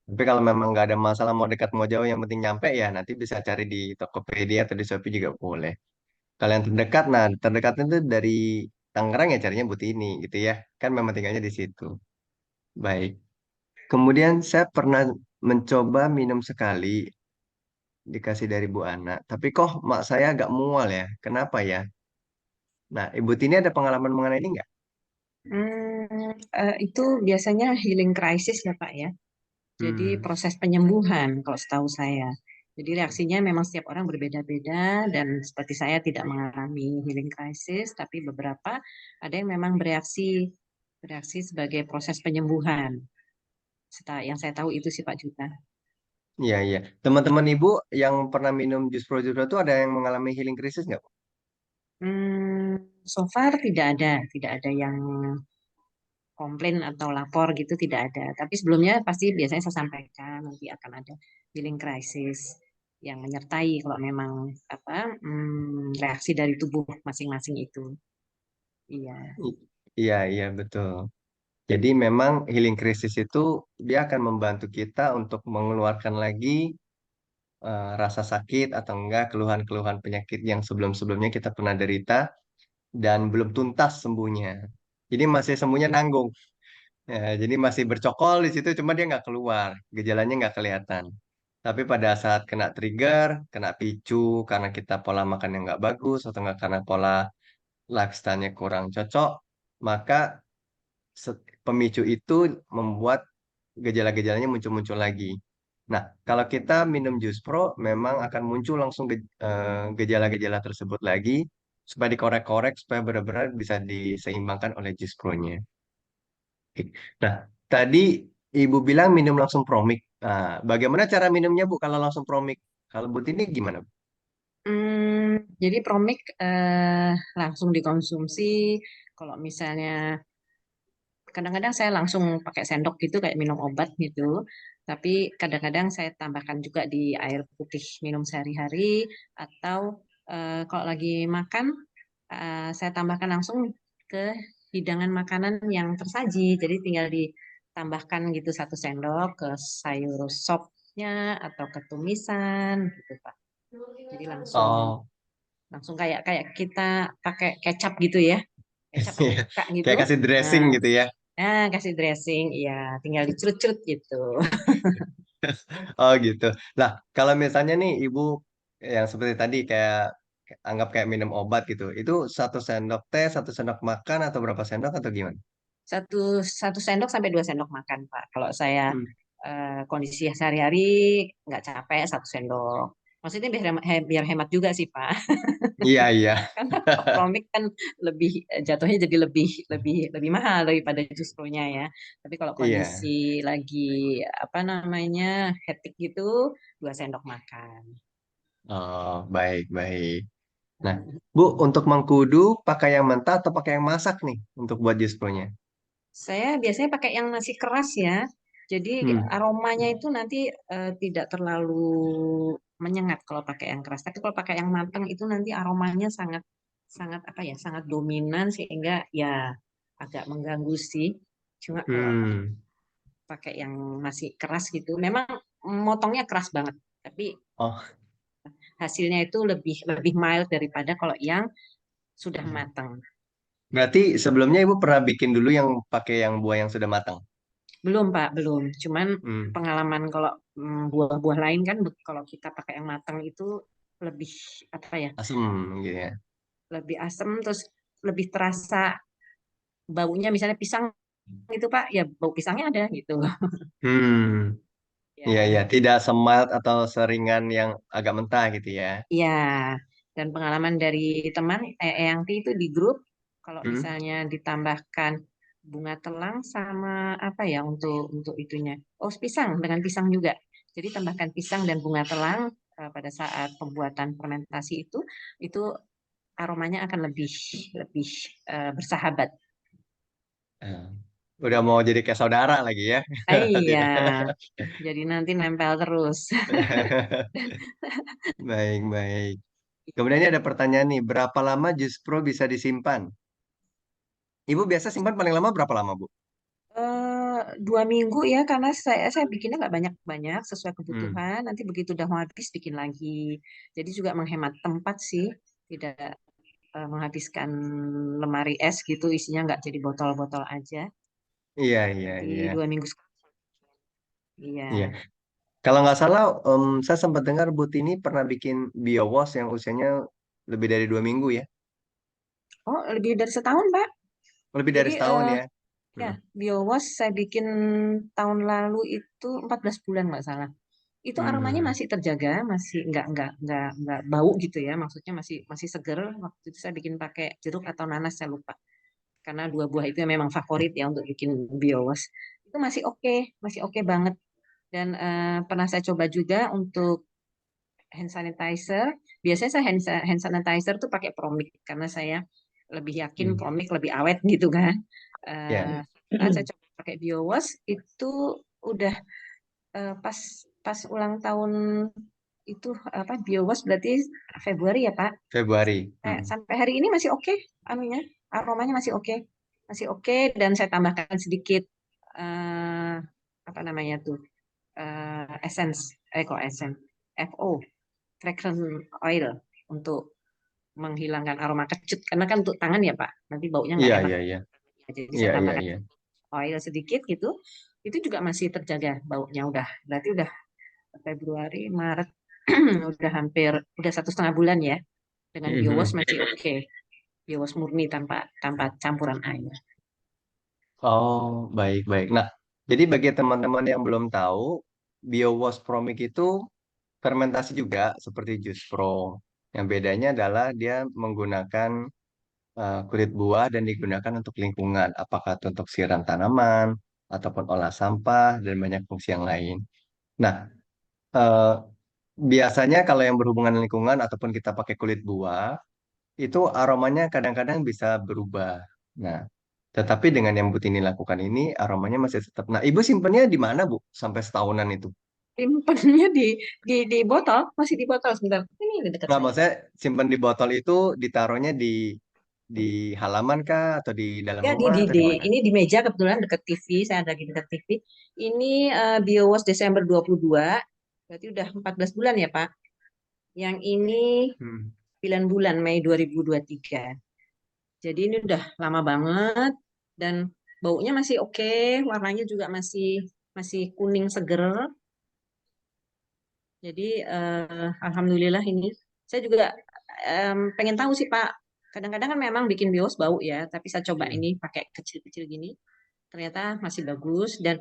Tapi kalau memang nggak ada masalah mau dekat mau jauh yang penting nyampe ya nanti bisa cari di Tokopedia atau di Shopee juga boleh. Kalau yang terdekat, nah terdekatnya itu dari Tangerang ya carinya Butini gitu ya. Kan memang tinggalnya di situ. Baik. Kemudian saya pernah mencoba minum sekali dikasih dari Bu Ana. Tapi kok mak saya agak mual ya. Kenapa ya? Nah, Ibu Tini ada pengalaman mengenai ini nggak? Itu biasanya healing crisis ya Pak ya. Jadi Hmm. proses penyembuhan kalau setahu saya. Jadi reaksinya memang setiap orang berbeda-beda dan seperti saya tidak mengalami healing crisis, tapi beberapa ada yang memang bereaksi sebagai proses penyembuhan. Yang saya tahu itu sih Pak Juta. Iya, iya. Teman-teman Ibu yang pernah minum jus pro itu ada yang mengalami healing crisis nggak, Bu? So far tidak ada yang komplain atau lapor gitu tidak ada. Tapi sebelumnya pasti biasanya saya sampaikan nanti akan ada healing crisis yang menyertai kalau memang reaksi dari tubuh masing-masing itu. Iya. I- Iya, iya, betul. Jadi memang healing crisis itu dia akan membantu kita untuk mengeluarkan lagi rasa sakit atau enggak keluhan-keluhan penyakit yang sebelum-sebelumnya kita pernah derita dan belum tuntas sembuhnya. Jadi masih sembuhnya nanggung. Ya, jadi masih bercokol di situ, cuma dia nggak keluar, gejalanya nggak kelihatan. Tapi pada saat kena trigger, kena picu karena kita pola makan yang nggak bagus atau nggak karena pola lifestyle-nya kurang cocok, maka pemicu itu membuat gejala-gejalanya muncul-muncul lagi. Nah, kalau kita minum jus pro, memang akan muncul langsung gejala-gejala tersebut lagi, supaya dikorek-korek, supaya benar-benar bisa diseimbangkan oleh jus pro-nya. Oke. Nah, tadi Ibu bilang minum langsung promik. Nah, bagaimana cara minumnya Bu kalau langsung promik? Kalau Bu ini gimana, Bu? Jadi Promik langsung dikonsumsi. Kalau misalnya kadang-kadang saya langsung pakai sendok gitu kayak minum obat gitu. Tapi kadang-kadang saya tambahkan juga di air putih minum sehari-hari atau kalau lagi makan saya tambahkan langsung ke hidangan makanan yang tersaji. Jadi tinggal ditambahkan gitu 1 sendok ke sayur sopnya atau ke tumisan gitu Pak. Jadi langsung Oh, langsung kayak kayak kita pakai kecap gitu ya, kecap iya. Amerika gitu. Kayak kasih Nah, dressing gitu ya. kasih dressing, iya, tinggal dicerut-cerut gitu. Oh gitu. Lah, kalau misalnya nih ibu yang seperti tadi kayak anggap kayak minum obat gitu, itu 1 sendok teh, 1 sendok makan atau berapa sendok atau gimana? Satu satu sendok sampai 2 sendok makan, Pak. Kalau saya Hmm. kondisi sehari-hari nggak capek 1 sendok. Maksudnya biar hemat juga sih, Pak. Iya iya. Karena Promik kan lebih jatuhnya jadi lebih lebih lebih mahal daripada jus pro-nya ya. Tapi kalau Iya. kondisi lagi apa namanya hektik gitu 2 sendok makan. Oh, baik baik. Nah, Bu, untuk mengkudu pakai yang mentah atau pakai yang masak nih untuk buat jus pro-nya? Saya biasanya pakai yang masih keras ya. Jadi Hmm. aromanya itu nanti tidak terlalu menyengat kalau pakai yang keras. Tapi kalau pakai yang matang itu nanti aromanya sangat sangat apa ya, sangat dominan sehingga ya agak mengganggu sih. Cuma kalau Hmm. pakai yang masih keras gitu, memang motongnya keras banget. Tapi Oh, hasilnya itu lebih lebih mild daripada kalau yang sudah matang. berarti sebelumnya ibu pernah bikin dulu yang pakai yang buah yang sudah matang? Belum, Pak, belum. Cuman Hmm. pengalaman kalau buah-buah lain kan kalau kita pakai yang matang itu lebih apa ya? Asem gitu ya. Lebih asam terus lebih terasa baunya misalnya pisang itu, Pak, ya bau pisangnya ada gitu. Hmm. Iya, iya, Ya. tidak semild atau seringan yang agak mentah gitu ya. Ya. Dan pengalaman dari teman Eyangti itu di grup kalau Hmm. misalnya ditambahkan bunga telang sama apa ya untuk itunya. Oh, pisang dengan pisang juga. Jadi tambahkan pisang dan bunga telang pada saat pembuatan fermentasi itu aromanya akan lebih lebih bersahabat. Eh, Udah mau jadi kayak saudara lagi ya. Iya, Tidak. jadi nanti nempel terus. Baik, baik. Kemudian ini ada pertanyaan nih, berapa lama jus pro bisa disimpan? Ibu biasa simpan paling lama berapa lama, Bu? 2 minggu ya karena saya bikinnya nggak banyak-banyak sesuai Hmm. kebutuhan. Nanti begitu udah mau habis bikin lagi. Jadi juga menghemat tempat sih, tidak menghabiskan lemari es gitu isinya nggak jadi botol-botol aja. Iya, iya, Jadi iya. 2 minggu sekali. Iya. Iya. Kalau nggak salah, saya sempat dengar Bu Tini pernah bikin biowas yang usianya lebih dari 2 minggu ya. Oh, lebih dari setahun, Pak. Lebih dari Jadi setahun ya. ya Hmm. BioWash saya bikin tahun lalu itu 14 bulan nggak salah. Itu aromanya Hmm. masih terjaga, masih nggak bau gitu ya. Maksudnya masih masih seger. Waktu itu saya bikin pakai jeruk atau nanas saya lupa. Karena 2 buah itu yang memang favorit ya untuk bikin biowas. Itu masih oke banget. Dan pernah saya coba juga untuk hand sanitizer. Biasanya saya hand sanitizer tuh pakai Promik karena saya lebih yakin Hmm. Promik lebih awet gitu kan. Ya. Saat saya coba pakai biowas itu udah pas pas ulang tahun itu apa biowas berarti Februari ya Pak. Februari. Sampai hari ini masih oke anunya, aromanya masih oke dan saya tambahkan sedikit eh, apa namanya tuh essence, kok essence, FO, fragrance oil untuk menghilangkan aroma kecut karena kan untuk tangan ya Pak, nanti baunya nggak Iya, enak. iya, iya. Jadi Iya, saya iya, tambahkan iya. oil sedikit gitu, itu juga masih terjaga baunya udah, berarti udah Februari, Maret, udah hampir udah 1,5 bulan ya dengan biowash Mhm. masih oke. Biowas murni tanpa tanpa campuran air. Oh, baik, baik. Nah, jadi bagi teman-teman yang belum tahu, BioWash Promik itu fermentasi juga seperti jus pro. Yang bedanya adalah dia menggunakan kulit buah dan digunakan untuk lingkungan, apakah itu untuk siram tanaman ataupun olah sampah dan banyak fungsi yang lain. Nah, biasanya kalau yang berhubungan lingkungan ataupun kita pakai kulit buah, itu aromanya kadang-kadang bisa berubah. Nah, tetapi dengan yang Butini lakukan ini, aromanya masih tetap. Nah, Ibu simpennya di mana, Bu? Sampai setahunan itu? Simpennya di botol, masih di botol sebentar. Ini di dekat Nggak, saya. maksudnya simpen di botol itu ditaruhnya di halaman kah? Atau di dalam Ya rumah? Atau di mana? ini di meja kebetulan dekat TV, saya ada di dekat TV. Ini BioWash Desember 22, berarti udah 14 bulan ya Pak. Yang ini Hmm. 9 bulan Mei 2023. Jadi ini udah lama banget dan baunya masih oke, warnanya juga masih masih kuning seger. Jadi alhamdulillah ini saya juga pengen tahu sih Pak. Kadang-kadang kan memang bikin bios bau ya, tapi saya coba Hmm. ini pakai kecil-kecil gini. Ternyata masih bagus dan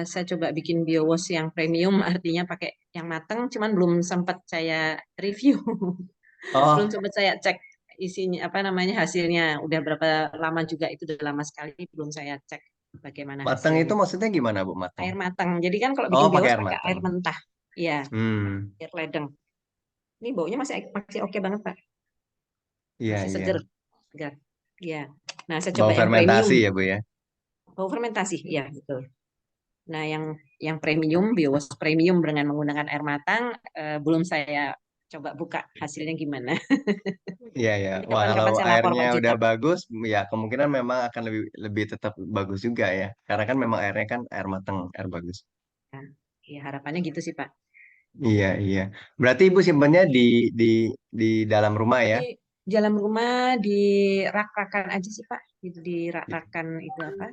saya coba bikin bio wash yang premium artinya pakai yang mateng, cuman belum sempat saya review. Belum Oh, sempat saya cek isinya apa namanya hasilnya. Udah berapa lama juga itu udah lama sekali belum saya cek bagaimana matang itu hasilnya. maksudnya gimana, Bu? Matang? Air matang. Jadi kan kalau Oh, bikin pakai bios air pakai matang. air mentah. Iya, Hmm. air ledeng. Ini baunya masih masih oke banget, Pak. Iya, Masih iya. seger. Segar. Iya. Nah, saya Bau coba yang premium. fermentasi ya, Bu ya? Bau fermentasi, iya betul. Nah, yang premium, biowas premium dengan menggunakan air matang, belum saya coba buka hasilnya gimana. Iya, ya. Nanti Wah, kalau kapan-kapan saya lapor airnya Pak udah Juta. bagus, ya kemungkinan memang akan lebih lebih tetap bagus juga ya. Karena kan memang airnya kan air matang, air bagus. Nah, ya harapannya gitu sih Pak. Iya, iya. Berarti Ibu simpennya di di dalam rumah ya? Di dalam rumah, di rak-rakan aja sih Pak. Di rak-rakan itu apa?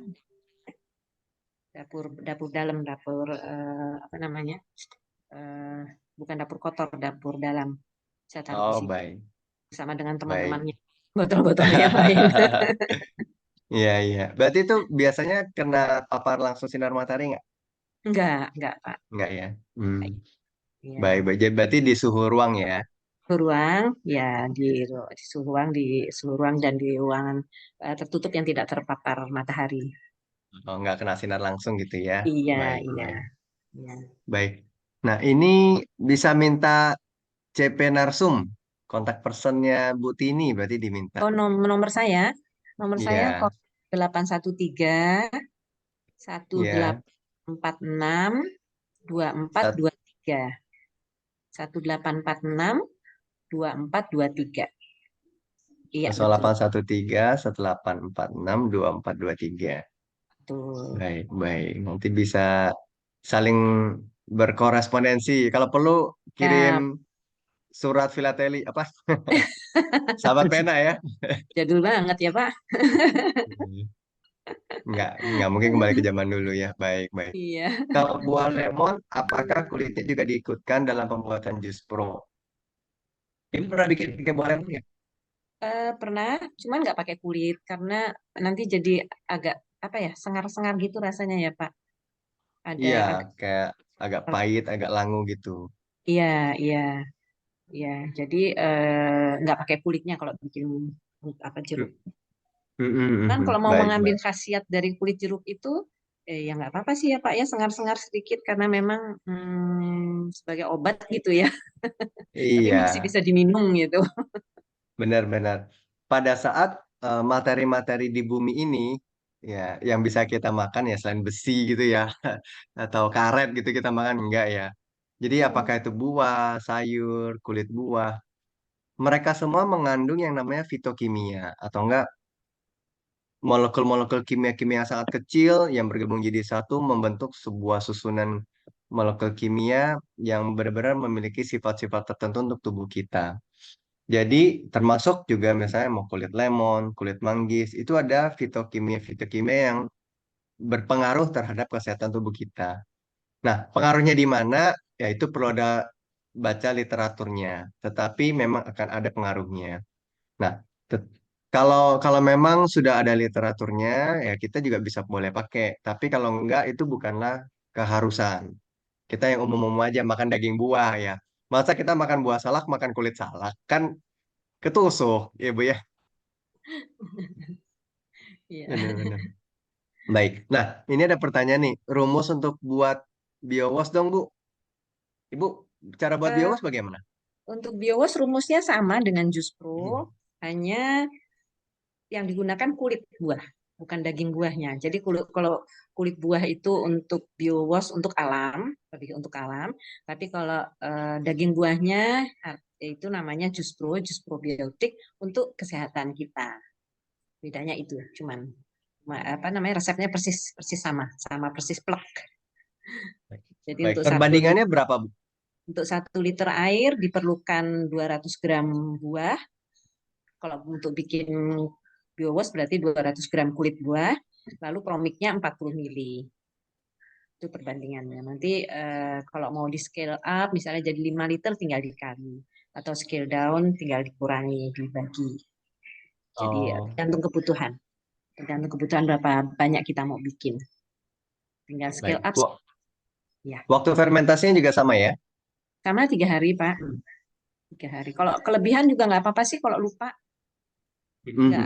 Dapur dapur dalam, dapur apa namanya? Eh, bukan dapur kotor, dapur dalam. Saya taruh di Oh, situ baik. bersama dengan Baik. teman-temannya. Botol-botol yang lain. Iya, iya. Berarti itu biasanya kena papar langsung sinar matahari nggak? Enggak Pak. Nggak ya? Hmm. Baik, Ya. baik. Jadi berarti di suhu ruang ya? Suhu ruang, ya di suhu ruang, di suhu ruang dan di ruangan tertutup yang tidak terpapar matahari. Oh, nggak kena sinar langsung gitu ya? Iya, Baik, iya, baik. iya. Baik. Nah, ini bisa minta CP Narsum, kontak personnya Bu Tini berarti diminta. Oh, nomor saya Iya, 813 iya. 1846 Sat- 2423. 1846 2423. Iya, betul. 0813 1846 2423. Betul. Baik, baik. Nanti bisa saling berkorespondensi. Kalau perlu kirim Ya, surat filateli apa? Sahabat pena ya. jadul banget ya, Pak. Nggak mungkin kembali ke zaman dulu ya. Baik, baik. Iya. Kalau buah lemon, apakah kulitnya juga diikutkan dalam pembuatan jus pro? Ini pernah bikin pakai buah lemon ya? Pernah, cuman nggak pakai kulit karena nanti jadi agak apa ya, sengar-sengar gitu rasanya ya, Pak. Ada Iya, agak kayak agak pahit, agak langu gitu. iya, iya, iya. Jadi nggak pakai kulitnya kalau bikin apa jeruk. Kan kalau mau Baik, mengambil baik. khasiat dari kulit jeruk itu, ya nggak apa-apa sih ya Pak ya, sengar-sengar sedikit karena memang sebagai obat gitu ya. Tapi Iya, masih bisa diminum gitu. benar-benar. Pada saat materi-materi di bumi ini, ya, yang bisa kita makan ya selain besi gitu ya, atau karet gitu kita makan enggak ya. Jadi apakah itu buah, sayur, kulit buah, mereka semua mengandung yang namanya fitokimia atau enggak molekul-molekul kimia-kimia yang sangat kecil yang bergabung jadi satu membentuk sebuah susunan molekul kimia yang benar-benar memiliki sifat-sifat tertentu untuk tubuh kita. Jadi termasuk juga misalnya mau kulit lemon, kulit manggis, itu ada fitokimia-fitokimia yang berpengaruh terhadap kesehatan tubuh kita. Nah, pengaruhnya di mana? Ya itu perlu ada baca literaturnya, tetapi memang akan ada pengaruhnya. Nah, tet- kalau kalau memang sudah ada literaturnya, ya kita juga bisa boleh pakai. Tapi kalau enggak, itu bukanlah keharusan. Kita yang umum-umum aja makan daging buah ya. Masa kita makan buah salak, makan kulit salak, kan ketusuk, ya Bu ya. Iya. Benar-benar. Baik. Nah, ini ada pertanyaan nih. Rumus untuk buat biowas dong, Bu. Ibu cara buat Eh, biowas bagaimana? untuk biowas rumusnya sama dengan jus Hmm. pro, hanya yang digunakan kulit buah, bukan daging buahnya. Jadi kalau kulit buah itu untuk biowash untuk alam, lebih untuk alam. Tapi kalau daging buahnya itu namanya jus probiotik untuk kesehatan kita. Bedanya itu, cuman apa namanya resepnya persis persis sama, sama persis plek. Jadi Baik, perbandingannya berapa, Bu? untuk 1 liter air diperlukan 200 gram buah. Kalau untuk bikin biowash berarti 200 gram kulit buah, lalu promiknya 40 mili. Itu perbandingannya. Nanti kalau mau di scale up, misalnya jadi 5 liter tinggal dikali. Atau scale down tinggal dikurangi, dibagi. Jadi Oh, tergantung kebutuhan. Tergantung kebutuhan berapa banyak kita mau bikin. Tinggal scale baik. up, ya. Waktu fermentasinya juga sama ya? Sama 3 hari, Pak. 3 hari. Kalau kelebihan juga nggak apa-apa sih kalau lupa. Nggak,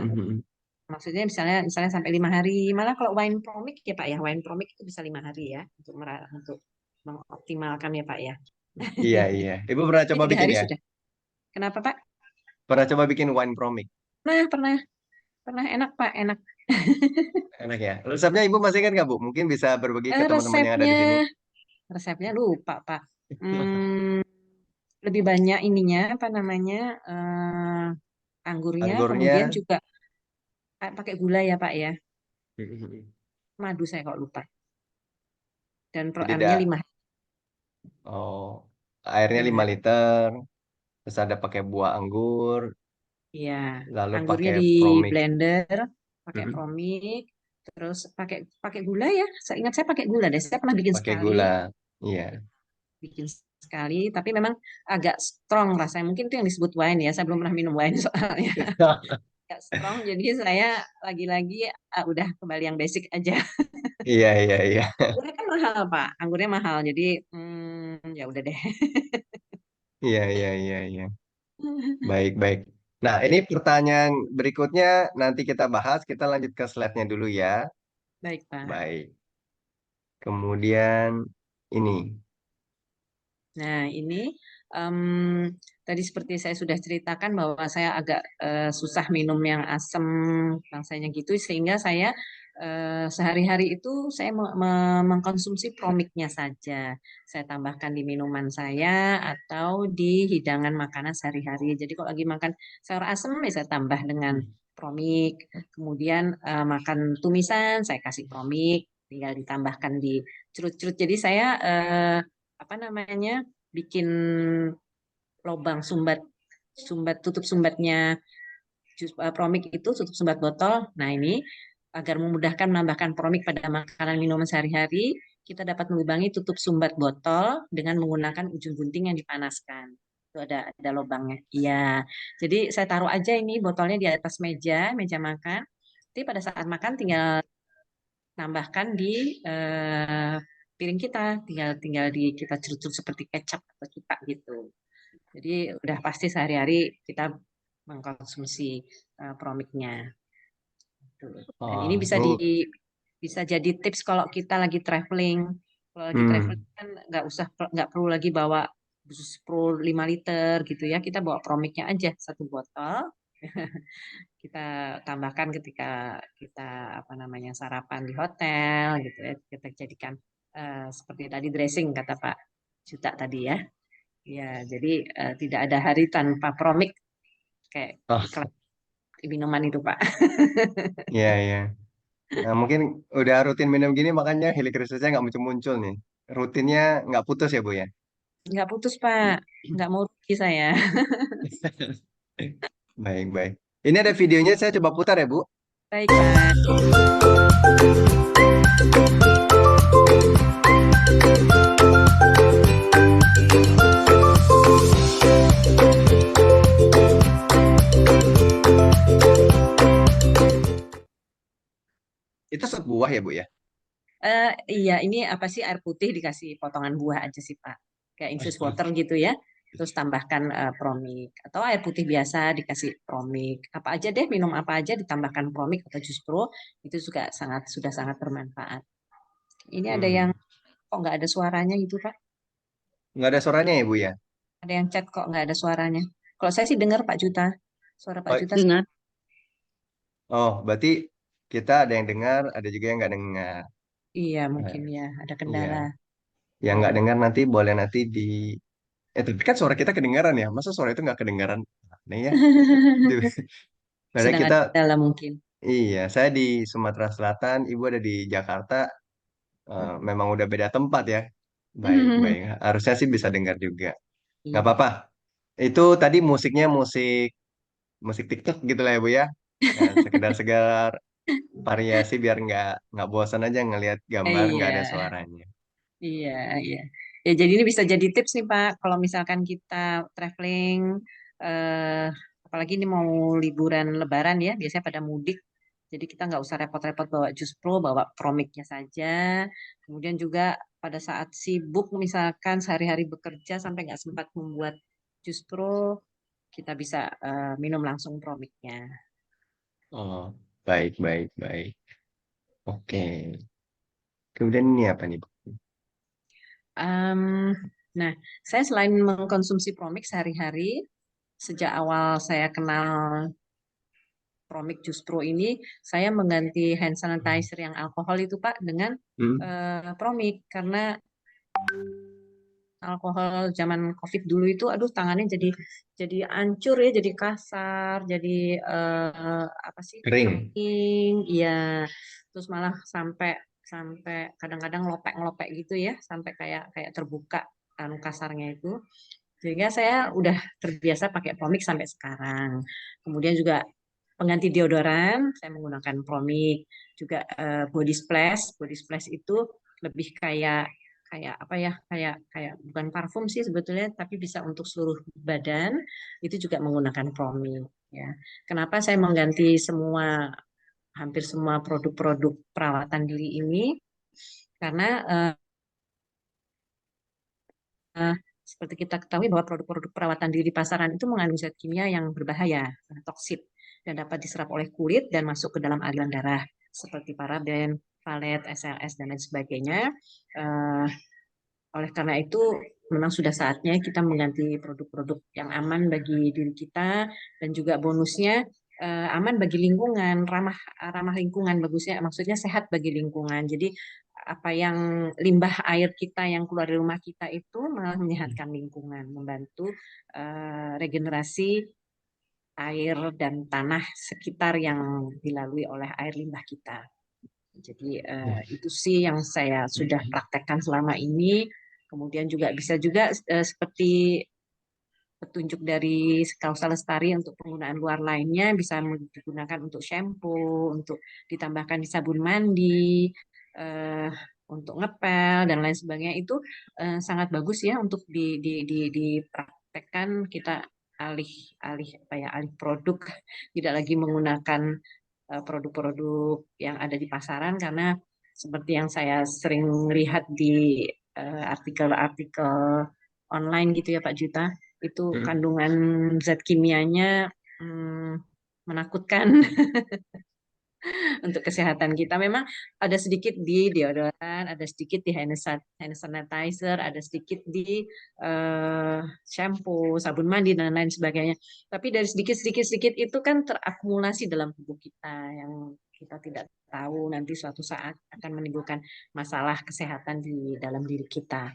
maksudnya misalnya sampai 5 hari. Malah kalau wine promic ya Pak ya, wine promic itu bisa 5 hari ya untuk mengoptimalkan ya Pak ya. Iya, iya. Ibu pernah Ini coba tiga bikin hari ya? sudah. Kenapa Pak? Pernah coba bikin wine promic? Nah, pernah pernah enak Pak, enak. Enak ya? Resepnya Ibu masih ingat nggak, Bu? Mungkin bisa berbagi ke teman-teman yang ada Resepnya di sini. resepnya lupa Pak. Hmm, lebih banyak ininya apa namanya anggurnya, kemudian Anggurnya, juga pakai gula ya Pak ya. Madu saya kok lupa. Dan jadi anunya 5. oh, airnya 5 5. liter, terus ada pakai buah anggur, Iya, lalu anggurnya pakai di promik. blender, pakai Mm-mm. promik, terus pakai pakai gula ya. Saya ingat saya pakai gula deh. Saya pernah bikin Pakai sekali, gula. Iya. bikin sekali, tapi memang agak strong rasanya. Mungkin itu yang disebut wine ya. Saya belum pernah minum wine soalnya. Agak strong, jadi saya lagi-lagi udah kembali yang basic aja. Iya, iya, iya. Anggurnya kan mahal Pak, anggurnya mahal. Jadi ya udah deh. Iya, iya, iya, iya. Baik, baik. Nah, ini pertanyaan berikutnya nanti kita bahas. Kita lanjut ke slide-nya dulu ya. Baik Pak. Baik. Kemudian ini. Nah, ini em, tadi seperti saya sudah ceritakan bahwa saya agak susah minum yang asam, rasanya gitu, sehingga saya sehari-hari itu saya mengkonsumsi promiknya saja. Saya tambahkan di minuman saya atau di hidangan makanan sehari-hari. Jadi kalau lagi makan sayur asam, ya saya tambah dengan promik. Kemudian makan tumisan, saya kasih promik, tinggal ditambahkan di cerut-cerut. Jadi saya apa namanya bikin lubang sumbat sumbat tutup sumbatnya promik itu tutup sumbat botol. Nah ini agar memudahkan menambahkan promik pada makanan minuman sehari-hari, kita dapat melubangi tutup sumbat botol dengan menggunakan ujung gunting yang dipanaskan. Itu ada lubangnya. Iya. Jadi saya taruh aja ini botolnya di atas meja makan. Nanti pada saat makan tinggal tambahkan di piring kita, tinggal tinggal di kita cerut-cerut seperti kecap atau cuka gitu. Jadi udah pasti sehari-hari kita mengkonsumsi promiknya. Tuh. Dan ini Oh, ini. bisa jadi tips kalau kita lagi traveling. Kalau lagi traveling Hmm. kan nggak perlu lagi bawa khusus pro 5 liter gitu ya. Kita bawa promiknya aja 1 botol. Kita tambahkan ketika kita apa namanya sarapan di hotel gitu ya. Kita jadikan seperti tadi dressing kata Pak Juta tadi ya. Ya, jadi tidak ada hari tanpa promik kayak Oh, iklan minuman itu Pak. iya, iya. Nah, mungkin udah rutin minum gini makanya helikrisisnya nggak muncul-muncul nih. Rutinnya nggak putus ya, Bu ya? Nggak putus Pak, nggak mau rugi saya. Baik, baik. Ini ada videonya, saya coba putar ya, Bu. Baik Pak. Itu sup buah ya, Bu ya? Iya, ini apa sih air putih dikasih potongan buah aja sih Pak. Kayak infus water gitu ya. Terus tambahkan promik atau air putih biasa dikasih promik. Apa aja deh, minum apa aja ditambahkan promik atau jus pro itu juga sudah sangat bermanfaat. Ini ada yang Hmm. kok nggak ada suaranya gitu Pak? Nggak ada suaranya ya, Bu ya? Ada yang chat kok nggak ada suaranya. Kalau saya sih dengar Pak Juta. Suara Pak Oh, Juta. Dengar. oh, berarti kita ada yang dengar, ada juga yang nggak dengar. Iya, mungkin Eh, ya ada iya, kendala. yang nggak Hmm. dengar nanti boleh nanti di. Tapi kan suara kita kedengaran ya. Masa suara itu nggak kedengaran? Aneh ya. Padahal Sedang kita, ada kendala mungkin. iya, saya di Sumatera Selatan, Ibu ada di Jakarta. Memang udah beda tempat ya. Baik, baik. Harusnya sih bisa dengar juga. Nggak Iya. apa-apa. Itu tadi musiknya musik musik TikTok gitu lah ya Bu ya. Nah, sekedar variasi biar nggak bosan aja ngelihat gambar nggak ada Iya. suaranya. Iya, iya. Ya, jadi ini bisa jadi tips nih Pak, kalau misalkan kita traveling, eh, apalagi ini mau liburan Lebaran ya, biasanya pada mudik. Jadi kita nggak usah repot-repot bawa Jus Pro, bawa Promiknya saja. Kemudian juga pada saat sibuk, misalkan sehari-hari bekerja sampai nggak sempat membuat Jus Pro, kita bisa minum langsung Promiknya. Oh, baik, baik, baik. Oke. Kemudian ini apa nih Bu? Em, nah, saya selain mengkonsumsi Promik sehari-hari, sejak awal saya kenal Promik Jus Pro ini, saya mengganti hand sanitizer yang alkohol itu Pak dengan Hmm? Promik karena alkohol zaman COVID dulu itu, aduh tangannya jadi hancur ya, jadi kasar, jadi apa sih Kering. kering, iya, terus malah sampai sampai kadang-kadang lopek-lopek gitu ya, sampai kayak kayak terbuka anu kasarnya itu. Sehingga saya udah terbiasa pakai Promik sampai sekarang. Kemudian juga pengganti deodoran, saya menggunakan Promik. Juga body splash. Body splash itu lebih kayak kayak apa ya? Kayak kayak bukan parfum sih sebetulnya, tapi bisa untuk seluruh badan. Itu juga menggunakan Promik. Ya. Kenapa saya mengganti hampir semua produk-produk perawatan diri ini? Karena seperti kita ketahui bahwa produk-produk perawatan diri di pasaran itu mengandung zat kimia yang berbahaya, toksik, dan dapat diserap oleh kulit dan masuk ke dalam aliran darah, seperti paraben, valet, SLS, dan lain sebagainya. Eh, oleh karena itu, memang sudah saatnya kita mengganti produk-produk yang aman bagi diri kita, dan juga bonusnya aman bagi lingkungan, ramah ramah lingkungan, bagusnya, maksudnya sehat bagi lingkungan. Jadi apa yang limbah air kita yang keluar dari rumah kita itu malah menyehatkan lingkungan, membantu regenerasi air dan tanah sekitar yang dilalui oleh air limbah kita. Jadi itu sih yang saya sudah praktekkan selama ini. Kemudian juga bisa juga seperti petunjuk dari Kausa Lestari untuk penggunaan luar lainnya bisa digunakan untuk shampoo, untuk ditambahkan di sabun mandi, eh, untuk ngepel dan lain sebagainya itu sangat bagus ya untuk dipraktekkan kita alih alih apa ya alih produk tidak lagi menggunakan produk-produk yang ada di pasaran karena seperti yang saya sering lihat di artikel-artikel online gitu ya Pak Juta, itu Hmm? kandungan zat kimianya hmm, menakutkan untuk kesehatan kita. Memang ada sedikit di deodoran, ada sedikit di hand sanitizer, ada sedikit di shampoo, sabun mandi dan lain sebagainya. Tapi dari sedikit itu kan terakumulasi dalam tubuh kita yang kita tidak tahu nanti suatu saat akan menimbulkan masalah kesehatan di dalam diri kita.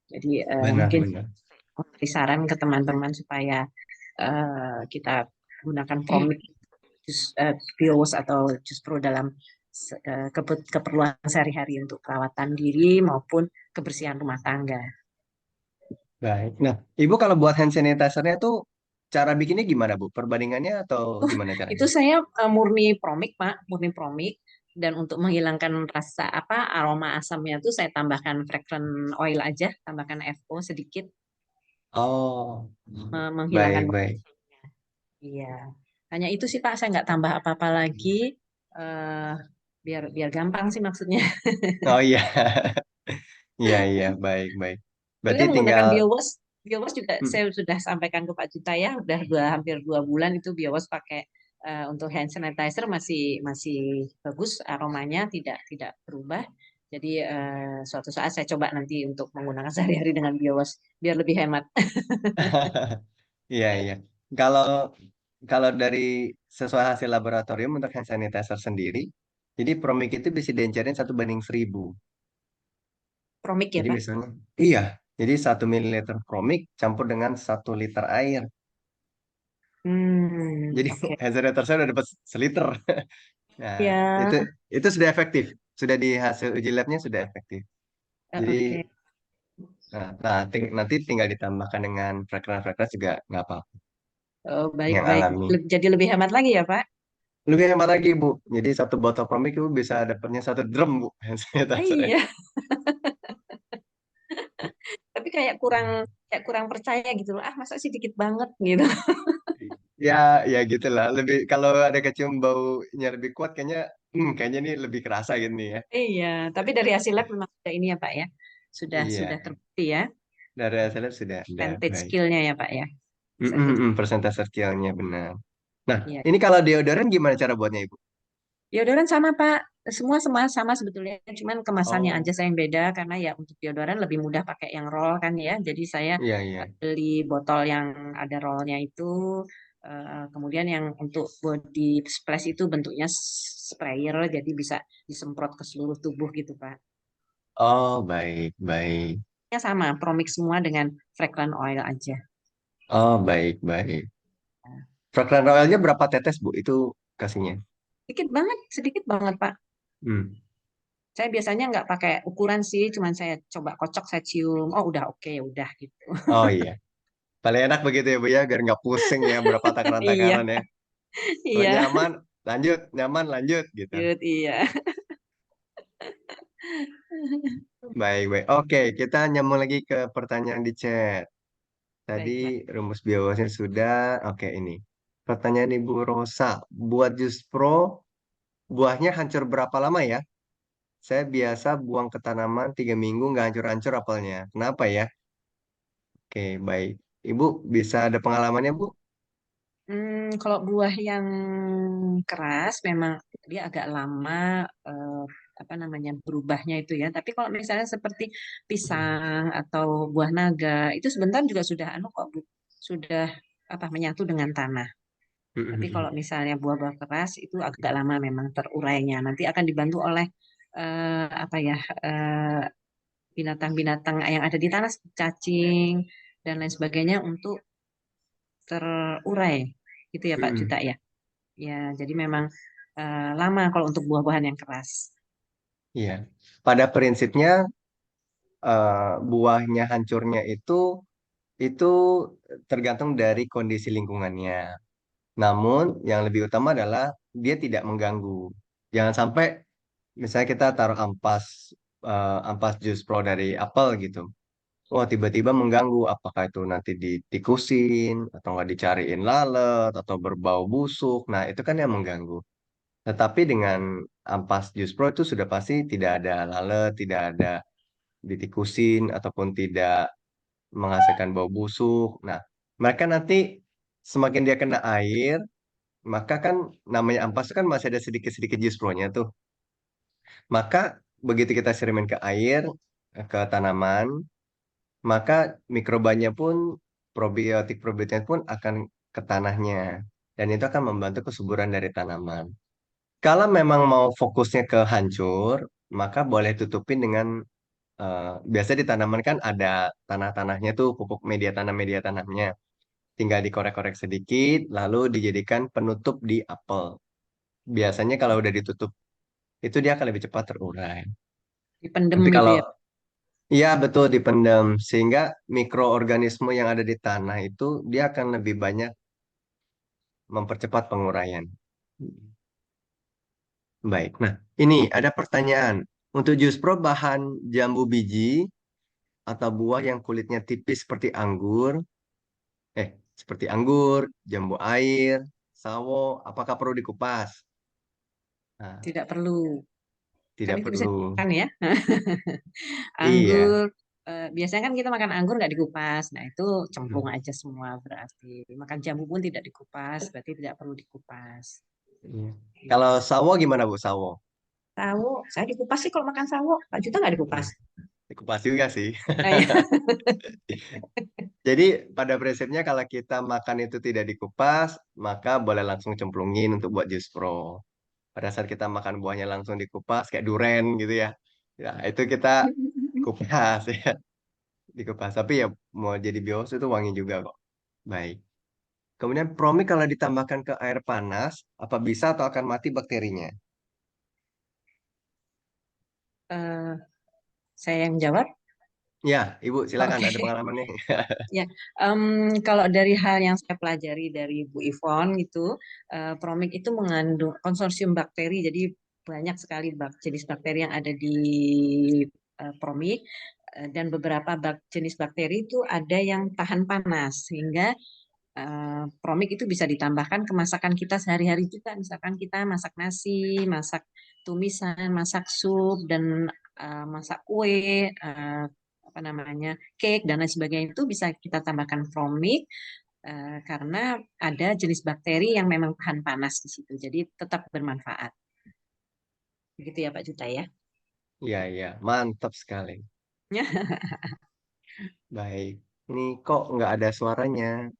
Jadi Benar, mungkin benar. beri saran ke teman-teman supaya kita gunakan Promik Bios atau justru dalam keperluan sehari-hari untuk perawatan diri maupun kebersihan rumah tangga. Baik. Nah, Ibu kalau buat hand sanitizer-nya tuh cara bikinnya gimana, Bu? Perbandingannya atau gimana Itu caranya? saya murni Promik, Pak, murni Promik. Dan untuk menghilangkan rasa apa aroma asamnya itu saya tambahkan fragrant oil aja, tambahkan FO sedikit, Oh, menghilangkan baik, bau. baik. Iya, hanya itu sih Pak, saya nggak tambah apa-apa lagi, eh, biar biar gampang sih maksudnya. Oh iya, iya, iya, baik, baik. Berarti Sebenarnya tinggal, menggunakan BioWash, BioWash juga hmm, saya sudah sampaikan ke Pak Juta ya, udah hampir 2 bulan itu BioWash pakai untuk hand sanitizer masih masih bagus aromanya tidak tidak berubah. Jadi suatu saat saya coba nanti untuk menggunakan sehari-hari dengan biowas biar lebih hemat. Iya, iya. Kalau kalau dari sesuai hasil laboratorium untuk hand sanitizer sendiri, jadi Promik itu bisa diencerin 1 banding 1000. Promik ya Jadi Pak? misalnya, iya. Jadi 1 ml Promik campur dengan 1 liter air. Jadi Oke. hand sanitizer saya udah dapat seliter. Nah, itu Ya, itu sudah efektif. Sudah di hasil uji labnya sudah efektif. Jadi oke. nanti tinggal ditambahkan dengan fragrance-fragrance juga nggak apa-apa Oh, yang baik-baik. alami. Jadi lebih hemat lagi ya Pak? Lebih hemat lagi, Bu. Jadi 1 botol Promik itu bisa dapatnya 1 drum, Bu. Hand Ah, sanitizer ya. iya, tapi kayak kurang percaya gitu loh. Ah, masa sih dikit banget gitu. Ya, ya gitulah. Lebih kalau ada kecium baunya lebih kuat, kayaknya ini lebih kerasa gini ya. Iya, tapi dari hasil lab memang sudah ini ya Pak ya. Sudah Iya, terbukti ya. dari hasilnya sudah ada. Percentage Baik. skill-nya ya Pak ya. Percentage. Persentase kecilnya benar. Nah, Iya. ini kalau deodoran gimana cara buatnya, Ibu? Deodoran sama Pak. Semua sama sebetulnya. Cuman kemasannya Oh, aja saya yang beda karena ya untuk deodoran lebih mudah pakai yang roll kan ya. Jadi saya iya, iya. beli botol yang ada rollnya itu. Kemudian yang untuk body splash itu bentuknya sprayer. Jadi bisa disemprot ke seluruh tubuh gitu Pak. Oh, baik, baik. Ya sama, promix semua dengan fragrant oil aja. Oh, baik, baik. Fragrant oilnya berapa tetes, Bu? Itu kasihnya. Sedikit banget Pak. Hmm. Saya biasanya nggak pakai ukuran sih, cuman saya coba kocok, saya cium, oh udah oke, ya udah gitu. Oh, iya. Paling enak begitu ya, Bu ya, biar nggak pusing ya berapa Iya, takaran-takaran ya. Kalau iya, nyaman, lanjut, nyaman, lanjut gitu. good, iya. Baik, baik. Oke, kita nyambung lagi ke pertanyaan di chat. Tadi Baik, Pak. rumus biowasnya sudah. Oke, ini. Pertanyaan Ibu Rosa. Buat jus pro, buahnya hancur berapa lama ya? Saya biasa buang ke tanaman 3 minggu nggak hancur-hancur apelnya. Kenapa ya? Oke, baik. Ibu bisa ada pengalamannya, Bu? Kalau buah yang keras memang dia agak lama eh, apa namanya berubahnya itu ya. Tapi kalau misalnya seperti pisang atau buah naga itu sebentar juga sudah anu kok Bu, sudah apa menyatu dengan tanah. Tapi kalau misalnya buah-buah keras itu agak lama memang terurainya. Nanti akan dibantu oleh apa ya eh, binatang-binatang yang ada di tanah, seperti cacing dan lain sebagainya untuk terurai. Gitu ya Pak Juta ya. Ya, jadi memang lama kalau untuk buah-buahan yang keras. Iya. Pada prinsipnya buahnya hancurnya itu tergantung dari kondisi lingkungannya. Namun yang lebih utama adalah dia tidak mengganggu. Jangan sampai misalnya kita taruh ampas jus pro dari apel gitu. Wah, tiba-tiba mengganggu. Apakah itu nanti ditikusin atau nggak dicariin lalat atau berbau busuk. Nah, itu kan yang mengganggu. Tetapi dengan ampas jus pro itu sudah pasti tidak ada lalat, tidak ada ditikusin ataupun tidak menghasilkan bau busuk. Nah, mereka nanti semakin dia kena air, maka kan namanya ampas itu kan masih ada sedikit-sedikit jus pro-nya tuh. Maka begitu kita siramin ke air, ke tanaman, maka mikrobanya pun probiotik-probiotiknya pun akan ke tanahnya. Dan itu akan membantu kesuburan dari tanaman. Kalau memang mau fokusnya ke hancur, maka boleh tutupin dengan biasa di tanaman kan ada tanah-tanahnya tuh, pupuk media tanamnya. Tinggal dikorek-korek sedikit, lalu dijadikan penutup di apel. Biasanya kalau udah ditutup, itu dia akan lebih cepat terurai. Dipendem Tapi gitu kalau ya. iya betul dipendam, sehingga mikroorganisme yang ada di tanah itu dia akan lebih banyak mempercepat penguraian. Baik, nah ini ada pertanyaan. Untuk jus pro bahan jambu biji atau buah yang kulitnya tipis seperti anggur, jambu air, sawo, apakah perlu dikupas? Nah, Tidak perlu. Kan tidak itu bisa perlu. dimakan ya. Iya. Anggur, biasanya kan kita makan anggur nggak dikupas. Nah, itu cemplung Hmm. aja semua berarti. Makan jambu pun tidak dikupas, berarti tidak perlu dikupas. Iya. Kalau sawo gimana Bu? Sawo? Sawo, saya dikupas sih kalau makan sawo. Pak Juta nggak dikupas. Dikupas juga sih. Nah, ya. Jadi pada prinsipnya kalau kita makan itu tidak dikupas, maka boleh langsung cemplungin untuk buat jus pro. Pada saat kita makan buahnya langsung dikupas kayak duren gitu ya. Ya, itu kita kupas ya, dikupas. Tapi ya mau jadi bios itu wangi juga kok. Baik. Kemudian promik kalau ditambahkan ke air panas, apa bisa atau akan mati bakterinya? Eh, saya yang jawab. Ya, Ibu silakan Oke. ada pengalamannya. Ya, kalau dari hal yang saya pelajari dari Bu Ivon itu, promik itu mengandung konsorsium bakteri, jadi banyak sekali jenis bakteri yang ada di promik, dan beberapa jenis bakteri itu ada yang tahan panas, sehingga promik itu bisa ditambahkan ke masakan kita sehari-hari juga, misalkan kita masak nasi, masak tumisan, masak sup, dan masak kue, apa namanya, cake dan lain sebagainya itu bisa kita tambahkan promik karena ada jenis bakteri yang memang tahan panas di situ, jadi tetap bermanfaat. Begitu ya Pak Juta ya. Iya, iya, mantap sekali. Baik. Ini kok nggak ada suaranya?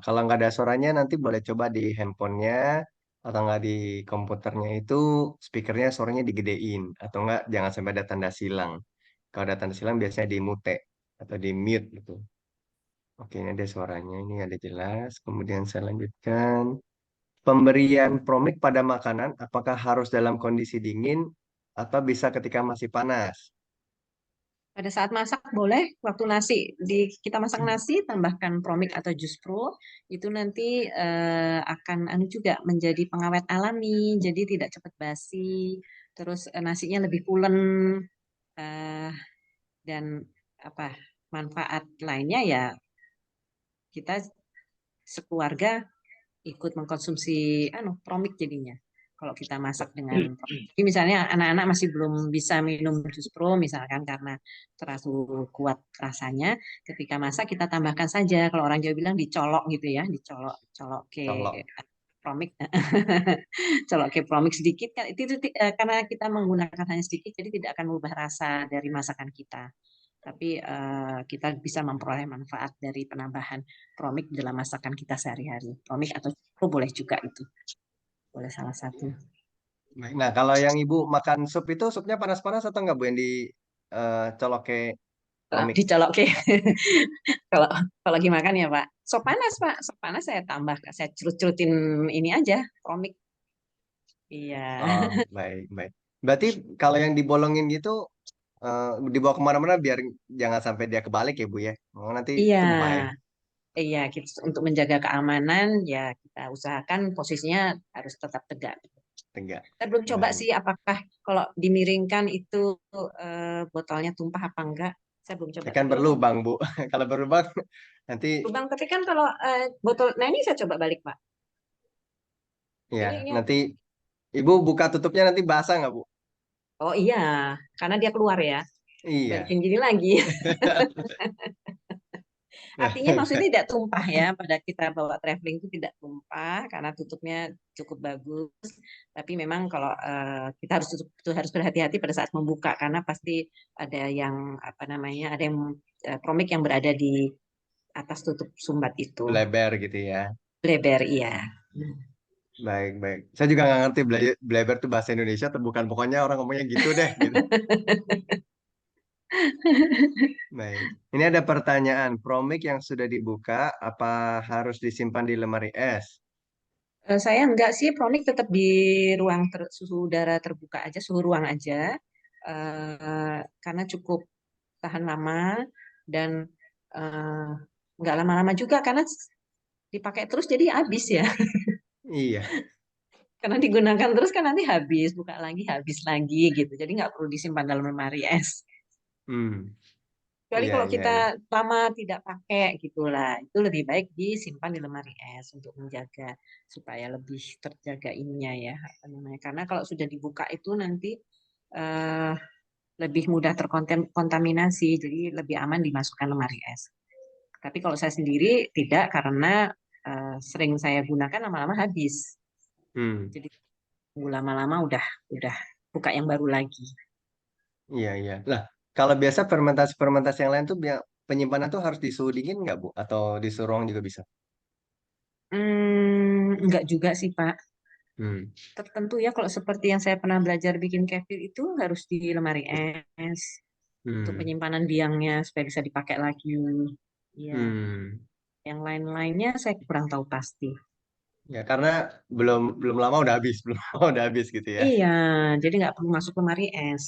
Kalau nggak ada suaranya nanti boleh coba di handphonenya atau nggak di komputernya itu speakernya suaranya digedein atau nggak jangan sampai ada tanda silang. Kalau ada tanda silang biasanya di mute atau di mute gitu. Oke, ini ada suaranya, ini ada jelas. Kemudian saya lanjutkan. Pemberian promik pada makanan apakah harus dalam kondisi dingin atau bisa ketika masih panas? Pada saat masak boleh, waktu kita masak nasi tambahkan promik atau jus pro itu nanti akan anu juga menjadi pengawet alami, jadi tidak cepat basi, terus nasinya lebih pulen, eh, dan apa manfaat lainnya ya kita sekeluarga ikut mengkonsumsi promik jadinya. Kalau kita masak dengan promik. Jadi misalnya anak-anak masih belum bisa minum jus pro misalkan karena terlalu kuat rasanya, ketika masak kita tambahkan saja. Kalau orang Jawa bilang dicolok gitu ya, dicolok, colok ke Colok. promik, colok ke promik sedikit kan karena kita menggunakan hanya sedikit, jadi tidak akan mengubah rasa dari masakan kita. Tapi kita bisa memperoleh manfaat dari penambahan promik dalam masakan kita sehari-hari. Promik atau cuko boleh juga itu, boleh salah satu. Baik. Nah, kalau yang Ibu makan sup itu supnya panas-panas atau enggak Bu yang dicolok ke promik? Dicolok ke, kalau kalau lagi makan ya Pak. Sop panas Pak, sop panas saya tambah, saya curut-curutin ini aja, promik. Iya. Oh, baik, baik. Berarti kalau yang dibolongin gitu eh, dibawa kemana-mana biar jangan sampai dia kebalik ya Bu ya. Oh, nanti Iya, tumpah ya, iya, untuk menjaga keamanan ya kita usahakan posisinya harus tetap tegak. tegak. Saya belum coba Baik. sih apakah kalau dimiringkan itu botolnya tumpah apa enggak. Saya belum coba. Kan Tapi kalau berlubang Bu. Kalau berlubang nanti lubang, tapi kan kalau botol, nah ini saya coba balik Pak. ya Ini, nanti Ibu buka tutupnya nanti basah nggak Bu? oh iya, karena dia keluar ya. Iya. Balikin gini lagi. Artinya maksudnya tidak tumpah ya, pada kita bawa traveling itu tidak tumpah karena tutupnya cukup bagus. Tapi memang kalau kita harus harus berhati-hati pada saat membuka karena pasti ada yang apa namanya, ada yang promik yang berada di atas tutup sumbat itu. Bleber gitu ya. Bleber, iya. Baik, baik. Saya juga nggak ngerti bleber itu bahasa Indonesia atau bukan. Pokoknya orang ngomongnya gitu deh. Gitu. Baik. Ini ada pertanyaan. Promik yang sudah dibuka, apa harus disimpan di lemari es? Saya enggak sih, promik tetap di ruang suhu udara terbuka aja, suhu ruang aja, karena cukup tahan lama dan eh, nggak lama-lama juga karena dipakai terus jadi habis ya. Iya. Karena digunakan terus kan nanti habis, buka lagi habis lagi gitu. Jadi nggak perlu disimpan dalam lemari es. Hmm. Kecuali Iya, kalau iya, kita iya. lama tidak pakai gitulah, itu lebih baik disimpan di lemari es untuk menjaga supaya lebih terjaga ininya ya, apa namanya. Karena kalau sudah dibuka itu nanti eh, lebih mudah terkontaminasi, jadi lebih aman dimasukkan lemari es. Tapi kalau saya sendiri tidak karena sering saya gunakan lama-lama habis. Hmm. Jadi tunggu lama-lama udah buka yang baru lagi. Iya, iya. Lah, kalau biasa fermentasi-fermentasi yang lain tuh penyimpanan tuh harus di suhu dingin nggak, Bu? Atau di suhu ruang juga bisa? Enggak juga sih, Pak. Hmm. Tertentu ya, kalau seperti yang saya pernah belajar bikin kefir itu harus di lemari es untuk Hmm. penyimpanan biangnya supaya bisa dipakai lagi. Iya, Hmm. yang lain-lainnya saya kurang tahu pasti. Ya, karena belum belum lama udah habis, belum lama udah habis gitu ya. Iya, jadi nggak perlu masuk lemari es.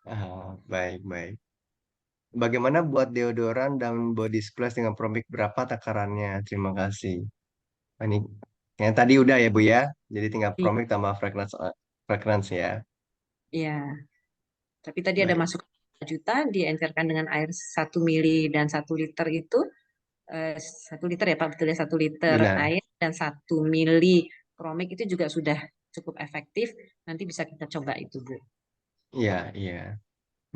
Ah, baik, baik. Bagaimana buat deodoran dan body splash dengan Promik berapa takarannya? Terima kasih. Ini yang tadi udah ya, Bu ya. Jadi tinggal I- Promik tambah fragrance ya. Iya, tapi tadi ada Baik. masuk 1 juta, diencerkan dengan air 1 mili dan 1 liter itu, 1 liter ya Pak, betul ya, 1 liter Benar. air dan 1 mili promik itu juga sudah cukup efektif. Nanti bisa kita coba itu, Bu. Iya, iya.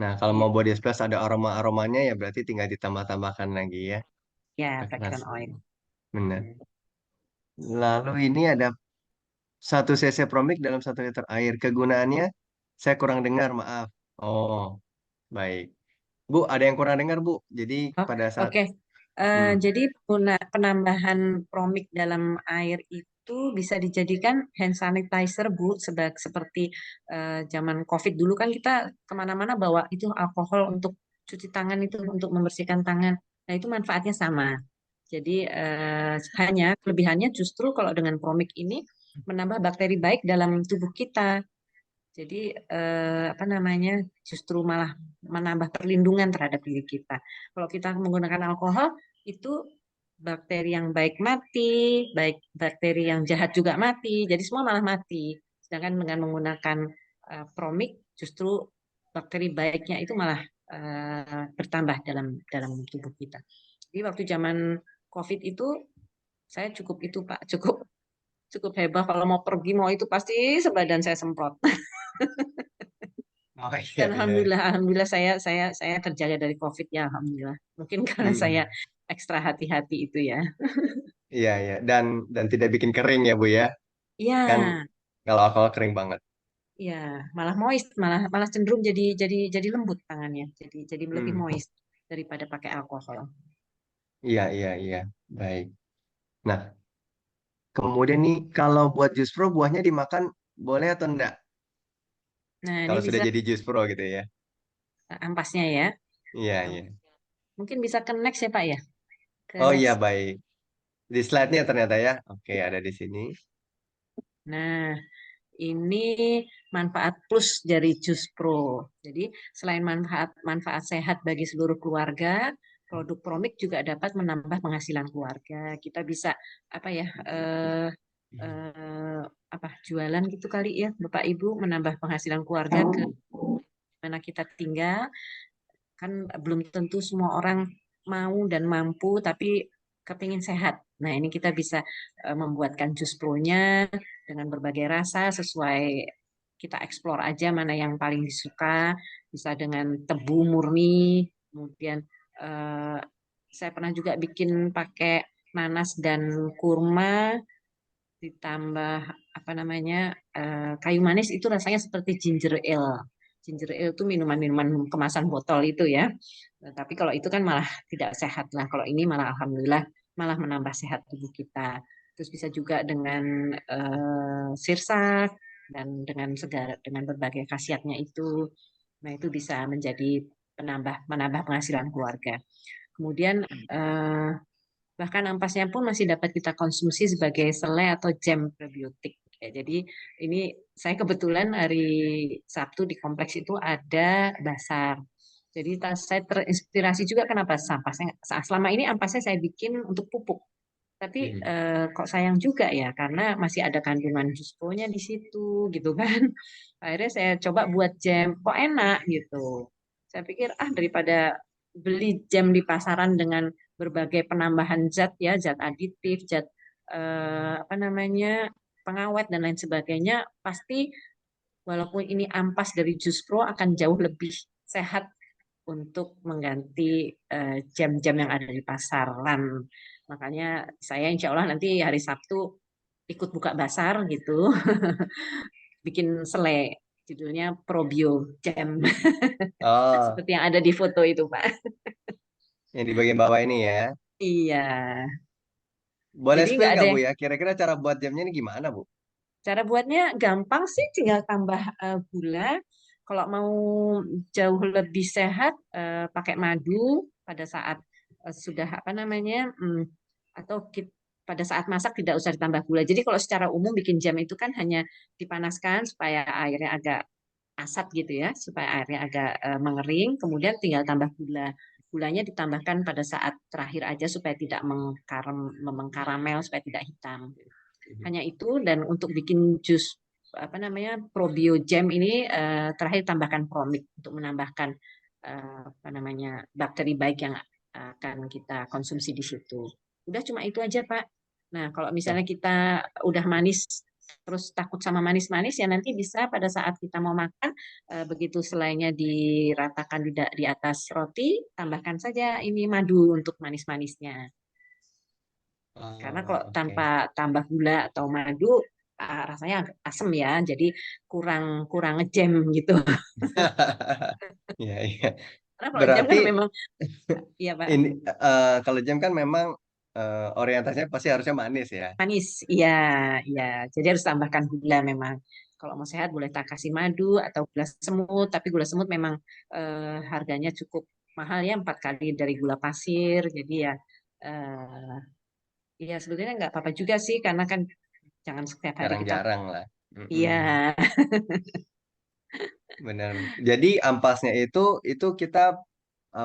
Nah, kalau Iya, mau body splash ada aroma-aromanya ya berarti tinggal ditambah-tambahkan lagi ya. ya, Fragrance. fragrant oil. Benar. Lalu ini ada 1 cc Promik dalam 1 liter air. Kegunaannya saya kurang dengar, maaf. Oh, baik. Bu, ada yang kurang dengar, Bu. Jadi Oh, pada saat oke. hmm, Jadi penambahan promik dalam air itu bisa dijadikan hand sanitizer, Bu, seperti zaman COVID dulu kan kita kemana-mana bawa itu alkohol untuk cuci tangan itu untuk membersihkan tangan. Nah, itu manfaatnya sama. Jadi hanya kelebihannya justru kalau dengan promik ini menambah bakteri baik dalam tubuh kita. Jadi apa namanya, justru malah menambah perlindungan terhadap diri kita. Kalau kita menggunakan alkohol itu bakteri yang baik mati, baik bakteri yang jahat juga mati. Jadi semua malah mati. Sedangkan dengan menggunakan promik justru bakteri baiknya itu malah bertambah dalam dalam tubuh kita. Jadi waktu zaman COVID itu saya cukup itu Pak, cukup cukup heboh kalau mau pergi mau itu pasti sebadan saya semprot. oh iya Dan iya. alhamdulillah saya terjaga dari COVID ya alhamdulillah. Mungkin karena saya Hmm, ekstra hati-hati itu ya. iya iya dan tidak bikin kering ya, Bu ya. Iya, Kan kalau alkohol kering banget. iya, malah moist, malah malah cenderung jadi lembut tangannya. Jadi lebih Hmm, moist daripada pakai alkohol. iya iya iya. Baik. Nah, kemudian nih kalau buat jus pro buahnya dimakan boleh atau enggak? Nah, ini Kalau sudah bisa jadi jus pro gitu ya. ampasnya ya. Iya Am- iya. Mungkin bisa ke next ya Pak ya. Ke Oh iya next. baik. Di slide-nya ternyata ya. Oke, ada di sini. Nah, ini manfaat plus dari Jus Pro. Jadi selain manfaat sehat bagi seluruh keluarga, produk Promik juga dapat menambah penghasilan keluarga. Kita bisa apa ya eh, apa jualan gitu kali ya, Bapak Ibu, menambah penghasilan keluarga ke mana kita tinggal. Kan belum tentu semua orang mau dan mampu, tapi kepingin sehat. Nah, ini kita bisa membuatkan jus pro-nya dengan berbagai rasa sesuai kita eksplor aja mana yang paling disuka. Bisa dengan tebu murni, kemudian eh, saya pernah juga bikin pakai nanas dan kurma ditambah apa namanya kayu manis itu rasanya seperti ginger ale. Ginger ale itu minuman-minuman kemasan botol itu ya. Tapi kalau itu kan malah tidak sehat lah. Kalau ini malah alhamdulillah malah menambah sehat tubuh kita. Terus bisa juga dengan sirsak dan dengan segala dengan berbagai khasiatnya itu. Nah, itu bisa menjadi menambah penghasilan keluarga. Kemudian bahkan ampasnya pun masih dapat kita konsumsi sebagai selai atau jam prebiotik. Ya, jadi ini saya kebetulan hari Sabtu di kompleks itu ada basar. Jadi saya terinspirasi juga kenapa ampasnya. Selama ini ampasnya saya bikin untuk pupuk. Tapi Hmm. kok sayang juga ya karena masih ada kandungan jusponya di situ gitu kan. Akhirnya saya coba buat jam, kok enak gitu. Saya pikir daripada beli jam di pasaran dengan berbagai penambahan zat ya, zat aditif, zat apa namanya pengawet dan lain sebagainya, pasti walaupun ini ampas dari Jus Pro akan jauh lebih sehat untuk mengganti jam-jam yang ada di pasaran. Makanya saya insya Allah nanti hari Sabtu ikut buka basar gitu, bikin selai. Judulnya Probio Jam. Oh, Seperti yang ada di foto itu, Pak. yang di bagian bawah ini ya. Iya. Boleh Jadi spill nggak ada nggak Bu yang ya? Kira-kira cara buat jamnya ini gimana Bu? cara buatnya gampang sih, tinggal tambah gula. Kalau mau jauh lebih sehat, pakai madu pada saat sudah apa namanya, atau pada saat masak tidak usah ditambah gula. Jadi kalau secara umum bikin jam itu kan hanya dipanaskan supaya airnya agak asat gitu ya, supaya airnya agak mengering, kemudian tinggal tambah gula. Gulanya ditambahkan pada saat terakhir aja supaya tidak mengkaramel, supaya tidak hitam. Hanya itu, dan untuk bikin jus apa namanya probio jam ini terakhir tambahkan promik untuk menambahkan apa namanya bakteri baik yang akan kita konsumsi di situ. Udah cuma itu aja, Pak. Nah, kalau Oh, misalnya kita udah manis terus takut sama manis-manis ya nanti bisa pada saat kita mau makan begitu selainya diratakan di atas roti, tambahkan saja ini madu untuk manis-manisnya. Karena kalau tanpa oke. tambah gula atau madu rasanya agak asem ya, jadi kurang kurang ngejam gitu. Iya, iya. Karena kalau jam Berarti kan memang iya Pak, ini kalau jam kan memang orientasinya pasti harusnya manis ya. manis. Iya, iya. Jadi harus tambahkan gula memang. Kalau mau sehat boleh tak kasih madu atau gula semut, tapi gula semut memang harganya cukup mahal ya, 4 kali dari gula pasir. Jadi ya ya sebetulnya nggak apa-apa juga sih, karena kan jangan setiap hari kita. Jarang-jarang lah. Iya, Mm-mm. Bener. Jadi ampasnya itu kita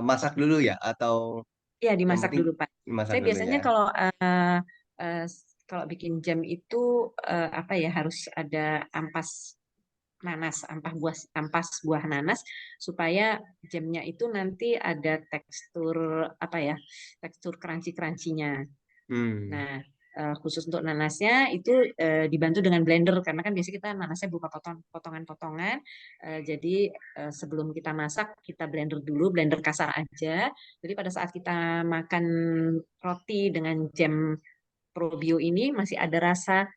masak dulu ya atau iya yang dimasak penting dulu Pak. masak Saya dulu ya. biasanya eh, kalau bikin jam itu apa ya harus ada ampas nanas, ampas buah nanas supaya jamnya itu nanti ada tekstur apa ya, tekstur crunchy-crunchy-nya. Hmm. Nah, khusus untuk nanasnya itu dibantu dengan blender karena kan biasanya kita nanasnya berupa potongan-potongan. Jadi sebelum kita masak kita blender dulu, blender kasar aja. Jadi pada saat kita makan roti dengan jam probio ini masih ada rasa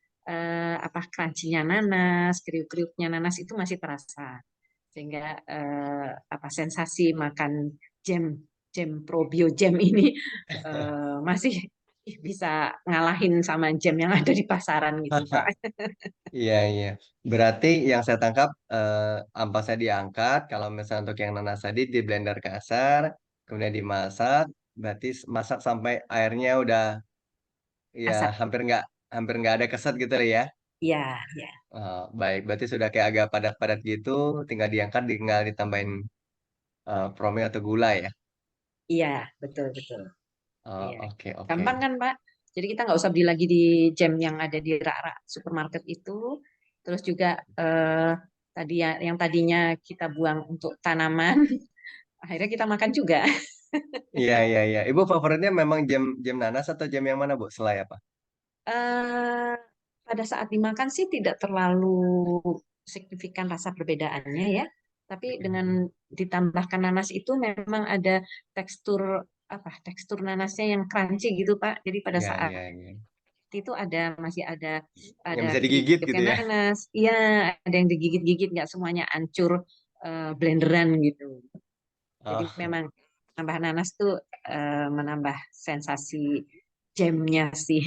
apa crunchy-nya nanas, kriuk-kriuknya nanas itu masih terasa. Sehingga apa sensasi makan jam jam probio jam ini masih bisa ngalahin sama jam yang ada di pasaran gitu, Pak. Iya, iya. Berarti yang saya tangkap ampasnya diangkat. Kalau misalnya untuk yang nanas tadi di blender kasar, kemudian dimasak. Berarti masak sampai airnya udah ya Asap. hampir nggak ada keset gitu lah ya. Iya, ya. Oh, baik, berarti sudah kayak agak padat-padat gitu, tinggal diangkat, tinggal ditambahin promil atau gula ya. Iya, betul, betul. Oh, Iya. oke, oke. Gampang kan, Pak? Jadi kita nggak usah beli lagi di jam yang ada di rak-rak supermarket itu. Terus juga tadi yang tadinya kita buang untuk tanaman, akhirnya kita makan juga. Iya, iya, iya. Ibu favoritnya memang jam jam nanas atau jam yang mana, Bu? Selai apa? eh pada saat dimakan sih tidak terlalu signifikan rasa perbedaannya ya. Tapi dengan Mhm. ditambahkan nanas itu memang ada tekstur apa tekstur nanasnya yang crunchy gitu Pak. Jadi pada Iya, saat iya, iya. itu masih Yang ada bisa digigit gitu kriuk-kriuknya ya. nanas. Iya, ada yang digigit-gigit nggak semuanya hancur blenderan gitu. Jadi Oh, memang tambah nanas tuh menambah sensasi jamnya sih.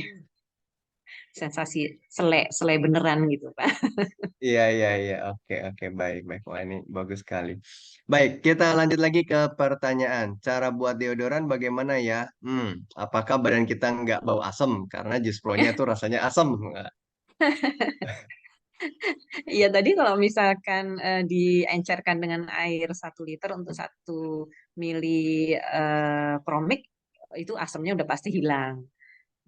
Sensasi selai selai beneran gitu Pak. iya, iya, iya. Oke, oke. Baik, baik. Wah, ini bagus sekali. Baik, kita lanjut lagi ke pertanyaan. Cara buat deodoran bagaimana ya? Apakah badan kita nggak bau asem? Karena Jus Pro-nya tuh rasanya asem. Iya tadi kalau misalkan diencerkan dengan air 1 liter untuk 1 mili promik itu asamnya udah pasti hilang.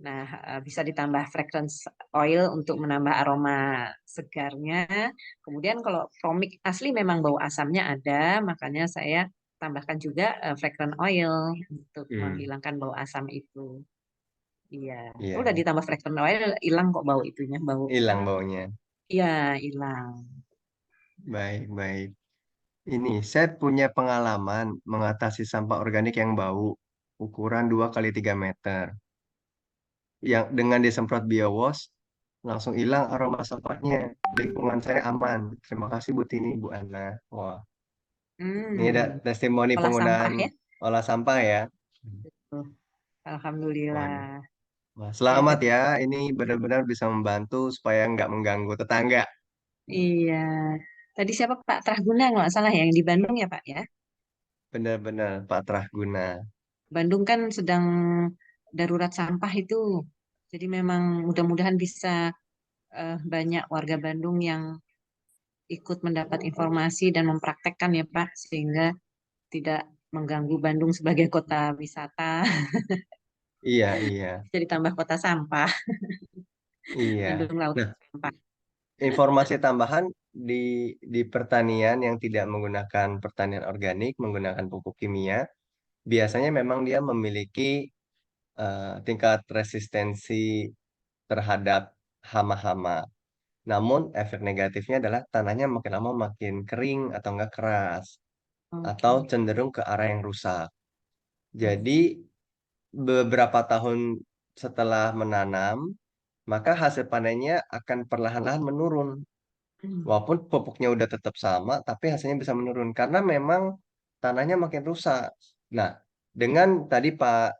Nah, bisa ditambah fragrance oil untuk menambah aroma segarnya. Kemudian kalau promik asli memang bau asamnya ada, makanya saya tambahkan juga fragrance oil untuk Hmm, menghilangkan bau asam itu. Iya, iya, udah iya. ditambah fragrance oil hilang kok bau itunya, bau. Hilang baunya. Iya, hilang. Baik, baik. Ini saya punya pengalaman mengatasi sampah organik yang bau ukuran 2 kali 3 meter. Yang dengan disemprot biowash langsung hilang aroma sampahnya. Lingkungan saya aman. Terima kasih Bu Tini, Bu Ana. Wah, ini ada Hmm, testimoni olah penggunaan sampah ya. olah sampah ya. Betul. Waduh. Alhamdulillah. Wah, Ya, selamat ya. Ini benar-benar bisa membantu supaya nggak mengganggu tetangga. iya. Tadi siapa Pak Trahguna kalau nggak salah ya, yang di Bandung ya Pak ya. Benar-benar Pak Trahguna. Bandung kan sedang darurat sampah itu. Jadi memang mudah-mudahan bisa banyak warga Bandung yang ikut mendapat informasi dan mempraktekkan ya Pak, sehingga tidak mengganggu Bandung sebagai kota wisata, Iya, iya, jadi tambah kota sampah, iya. Bandung lautan Nah, sampah. informasi tambahan di pertanian yang tidak menggunakan pertanian organik, menggunakan pupuk kimia, biasanya memang dia memiliki tingkat resistensi terhadap hama-hama. Namun efek negatifnya adalah tanahnya makin lama makin kering atau enggak keras, atau Oke. cenderung ke arah yang rusak. Hmm. Jadi beberapa tahun setelah menanam, maka hasil panennya akan perlahan-lahan menurun. Hmm. Walaupun pupuknya udah tetap sama, tapi hasilnya bisa menurun karena memang tanahnya makin rusak. Nah, dengan tadi Pak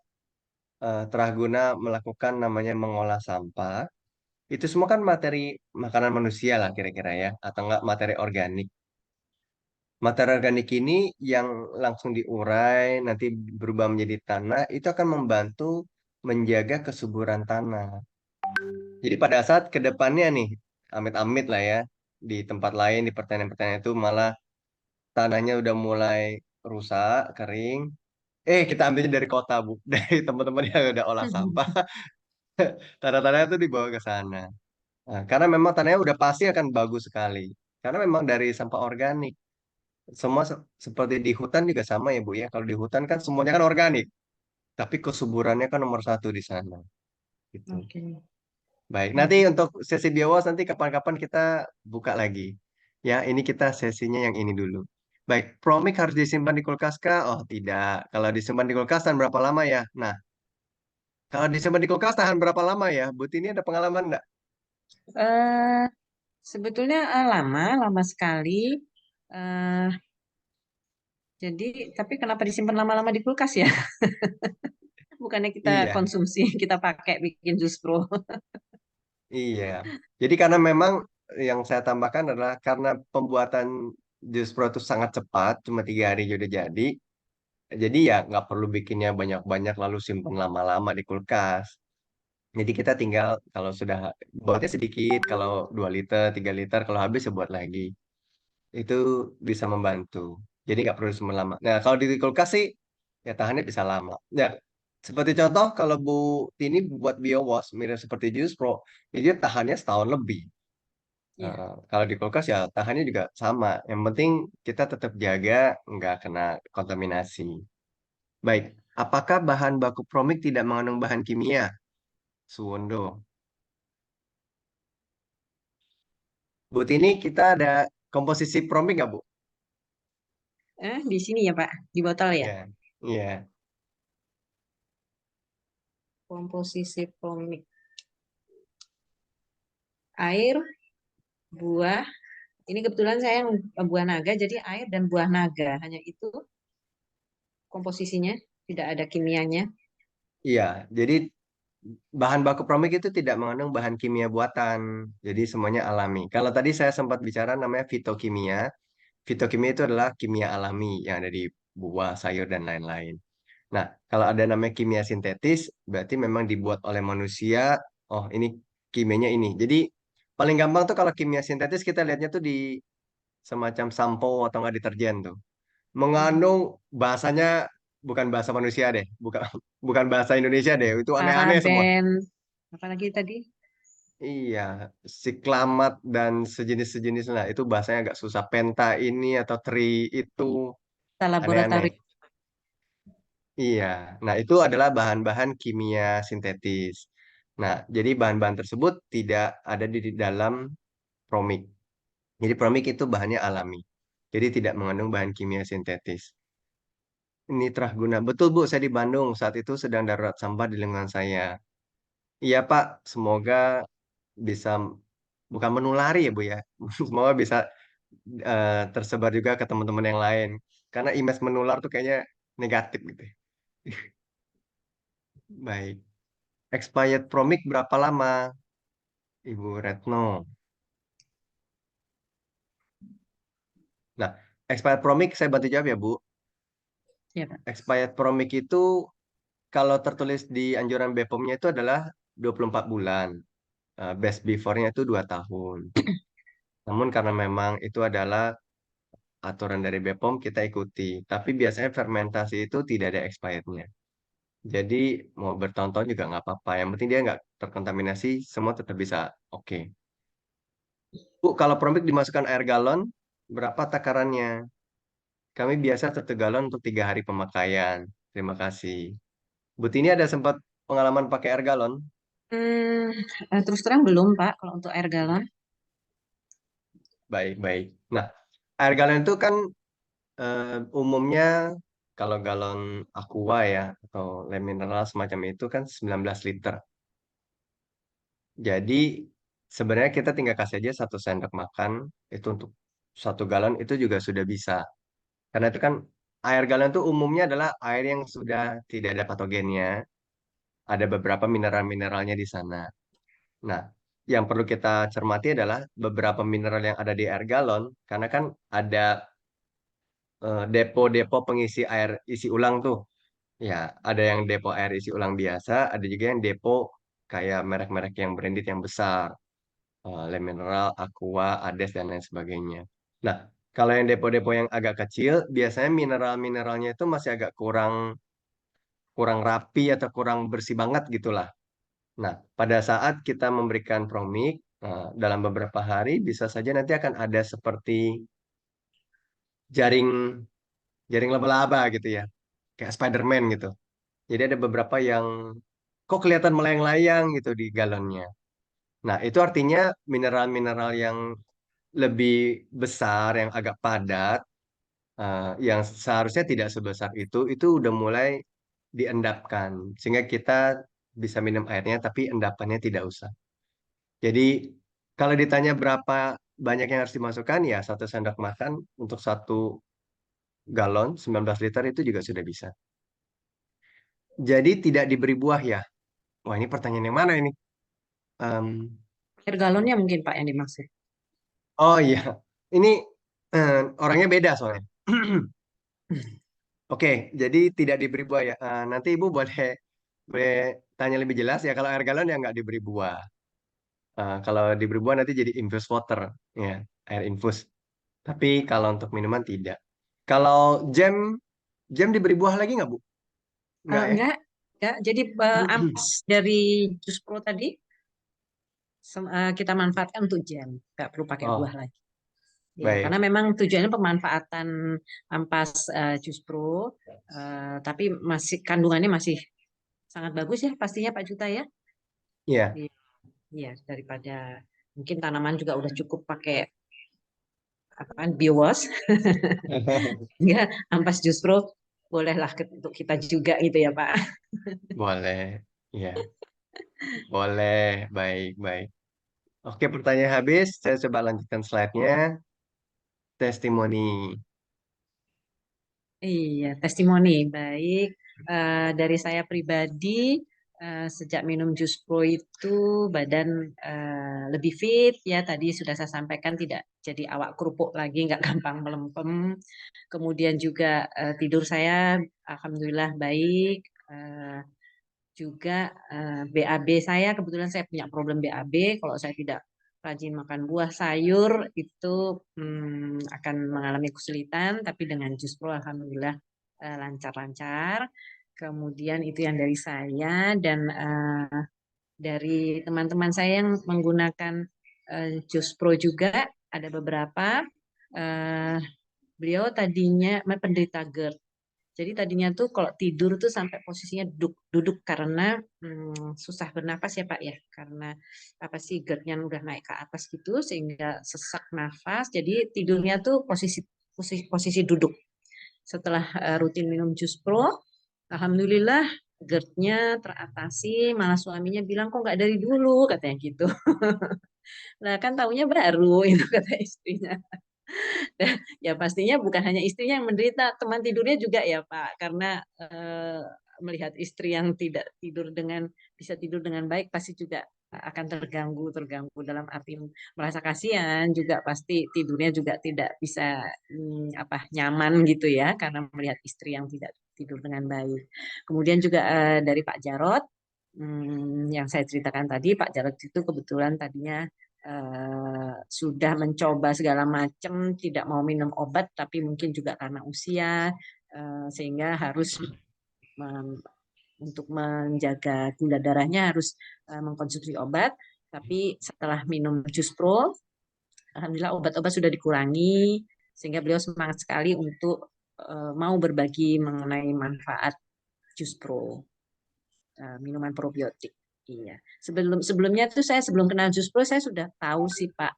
Trahguna melakukan namanya mengolah sampah, itu semua kan materi makanan manusia lah kira-kira ya, atau enggak materi organik. Materi organik ini yang langsung diurai, nanti berubah menjadi tanah, itu akan membantu menjaga kesuburan tanah. Jadi pada saat kedepannya nih, amit-amit lah ya, di tempat lain, di pertanian-pertanian itu malah tanahnya udah mulai rusak, kering. Kita ambilnya dari kota, Bu. Dari teman-teman yang udah olah sampah. Tanah-tanahnya itu dibawa ke sana. Nah, karena memang tanahnya udah pasti akan bagus sekali. Karena memang dari sampah organik. Semua seperti di hutan juga sama ya, Bu ya. Kalau di hutan kan semuanya kan organik. Tapi kesuburannya kan nomor satu di sana. Gitu. Oke. Baik, nanti Baik. untuk sesi biowas nanti kapan-kapan kita buka lagi. Ya, ini kita sesinya yang ini dulu. Baik, Promik harus disimpan di kulkas kah? Oh, tidak. Kalau disimpan di kulkas tahan berapa lama ya? Nah, kalau disimpan di kulkas tahan berapa lama ya? But ini ada pengalaman nggak? Eh, Sebetulnya lama, lama sekali. Eh, jadi, tapi kenapa disimpan lama-lama di kulkas ya? Bukannya kita Iya, konsumsi, kita pakai bikin jus pro. iya. Jadi karena memang yang saya tambahkan adalah karena pembuatan jus pro itu sangat cepat, cuma 3 hari udah jadi. Jadi ya nggak perlu bikinnya banyak-banyak lalu simpan lama-lama di kulkas. Jadi kita tinggal kalau sudah buatnya sedikit, kalau 2 liter, 3 liter, kalau habis ya buat lagi. Itu bisa membantu. Jadi nggak perlu simpan lama. Nah kalau di kulkas sih ya tahannya bisa lama. Ya seperti contoh kalau Bu Tini buat biowash mirip seperti Jus Pro, ini dia tahannya setahun lebih. Iya. Kalau di kulkas ya tahannya juga sama. Yang penting kita tetap jaga nggak kena kontaminasi. Baik, apakah bahan baku promik tidak mengandung bahan kimia? Suwondo. Bu Tini, kita ada komposisi promik nggak, Bu? Di sini ya Pak, di botol ya. Ya, iya, Komposisi komik. Air, buah. Ini kebetulan saya yang buah naga, jadi air dan buah naga. Hanya itu komposisinya, tidak ada kimianya. iya. Jadi bahan baku promik itu tidak mengandung bahan kimia buatan. Jadi semuanya alami. Kalau tadi saya sempat bicara namanya fitokimia. Fitokimia itu adalah kimia alami yang ada di buah, sayur, dan lain-lain. Nah, kalau ada namanya kimia sintetis, berarti memang dibuat oleh manusia. Oh, ini kimianya ini. Jadi paling gampang tuh kalau kimia sintetis kita lihatnya tuh di semacam sampo atau nggak deterjen tuh. Hmm. Mengandung bahasanya bukan bahasa manusia deh, bukan bukan bahasa Indonesia deh. Itu aneh-aneh semua. Paraben, apalagi tadi Iya, siklamat dan sejenis-sejenis lah. Itu bahasanya agak susah. Penta ini atau tri itu kita aneh-aneh. laboratorium. Iya, nah itu adalah bahan-bahan kimia sintetis. Nah, jadi bahan-bahan tersebut tidak ada di dalam promik. Jadi promik itu bahannya alami. Jadi tidak mengandung bahan kimia sintetis. Ini Trahguna. Betul Bu, saya di Bandung. Saat itu sedang darurat sampah di lingkungan saya. Iya Pak, semoga bisa bukan menulari ya Bu ya. Semoga bisa tersebar juga ke teman-teman yang lain. Karena image menular tuh kayaknya negatif gitu. Baik. Expired Promik berapa lama, Ibu Retno? Nah, expired Promik saya bantu jawab ya Bu. Ya, Pak. Expired Promik itu kalau tertulis di anjuran BPOM-nya itu adalah 24 bulan. Best before-nya itu 2 tahun. Namun karena memang itu adalah aturan dari BPOM, kita ikuti. Tapi biasanya fermentasi itu tidak ada expirednya. Jadi mau bertahun-tahun juga nggak apa-apa. Yang penting dia nggak terkontaminasi, semua tetap bisa oke. Bu, kalau Promik dimasukkan air galon, berapa takarannya? Kami biasa 1 galon untuk 3 hari pemakaian. Terima kasih. Bu Tini ada sempat pengalaman pakai air galon? Hmm, terus terang belum, Pak, kalau untuk air galon. Baik, baik. Nah, air galon itu kan umumnya kalau galon Aqua ya atau Le Mineral semacam itu kan 19 liter. Jadi sebenarnya kita tinggal kasih aja 1 sendok makan itu untuk 1 galon itu juga sudah bisa. Karena itu kan air galon itu umumnya adalah air yang sudah tidak ada patogennya, ada beberapa mineral-mineralnya di sana. Nah, yang perlu kita cermati adalah beberapa mineral yang ada di air galon, karena kan ada depo-depo pengisi air isi ulang tuh. Ya, ada yang depo air isi ulang biasa, ada juga yang depo kayak merek-merek yang branded yang besar, Le Mineral, Aqua, Ades dan lain sebagainya. Nah, kalau yang depo-depo yang agak kecil, biasanya mineral-mineralnya itu masih agak kurang kurang rapi atau kurang bersih banget gitulah. Nah, pada saat kita memberikan promik, dalam beberapa hari bisa saja nanti akan ada seperti jaring jaring laba-laba gitu ya, kayak Spider-Man gitu. Jadi ada beberapa yang kok kelihatan melayang-layang gitu di galonnya. Nah, itu artinya mineral-mineral yang lebih besar, yang agak padat, yang seharusnya tidak sebesar itu udah mulai diendapkan. Sehingga kita bisa minum airnya, tapi endapannya tidak usah. Jadi, kalau ditanya berapa banyak yang harus dimasukkan, ya 1 sendok makan untuk 1 galon, 19 liter itu juga sudah bisa. Jadi tidak diberi buah ya. Wah, ini pertanyaan yang mana ini? Em, Air galonnya mungkin, Pak, yang dimaksud. oh iya, ini orangnya beda soalnya. Oke, jadi tidak diberi buah ya. Nanti Ibu boleh boleh tanya lebih jelas ya. Kalau air galon ya nggak diberi buah. Kalau diberi buah nanti jadi infused water, ya, air infus. Tapi kalau untuk minuman tidak. Kalau jam jam diberi buah lagi nggak Bu? Nggak ya? Enggak, enggak. Jadi ampas dari jus pro tadi kita manfaatkan untuk jam, nggak perlu pakai buah Oh, lagi. Ya, karena baik. memang tujuannya pemanfaatan ampas jus pro, tapi masih kandungannya masih sangat bagus ya pastinya Pak Juta ya. Iya. Iya, iya, daripada mungkin tanaman juga udah cukup pakai apaan biowas, ya ampas jus pro bolehlah untuk kita juga gitu ya Pak. Boleh. Iya, boleh. Baik, baik. Oke, pertanyaan habis. Saya coba lanjutkan slide-nya. Testimoni. Iya, testimoni baik. Dari saya pribadi, sejak minum jus pro itu badan lebih fit ya. Tadi sudah saya sampaikan tidak jadi awak kerupuk lagi, nggak gampang melempem. Kemudian juga tidur saya alhamdulillah baik. Juga BAB saya kebetulan saya punya problem BAB. Kalau saya tidak rajin makan buah sayur itu akan mengalami kesulitan. Tapi dengan jus pro alhamdulillah lancar-lancar. Kemudian itu yang dari saya dan dari teman-teman saya yang menggunakan jus pro juga ada beberapa. eh, Beliau tadinya penderita GERD. Jadi tadinya tuh kalau tidur tuh sampai posisinya duduk, duduk karena susah bernapas ya Pak ya, karena apa sih GERD-nya udah naik ke atas gitu sehingga sesak nafas. Jadi tidurnya tuh posisi duduk. Setelah rutin minum jus pro, alhamdulillah GERD-nya teratasi, malah suaminya bilang kok nggak dari dulu katanya gitu. Nah kan taunya baru itu kata istrinya. Ya pastinya bukan hanya istrinya yang menderita, teman tidurnya juga ya Pak, karena melihat istri yang tidak tidur dengan bisa tidur dengan baik pasti juga akan terganggu dalam arti merasa kasihan juga pasti tidurnya juga tidak bisa nyaman gitu ya karena melihat istri yang tidak tidur dengan baik. Kemudian juga dari Pak Jarot yang saya ceritakan tadi, Pak Jarot itu kebetulan tadinya sudah mencoba segala macam, tidak mau minum obat, tapi mungkin juga karena usia, sehingga harus untuk menjaga gula darahnya harus mengkonsumsi obat. Tapi setelah minum Jus Pro, alhamdulillah obat-obat sudah dikurangi, sehingga beliau semangat sekali untuk mau berbagi mengenai manfaat Jus Pro, minuman probiotik. Iya. Sebelumnya tuh saya sebelum kenal Jus Pro saya sudah tahu sih Pak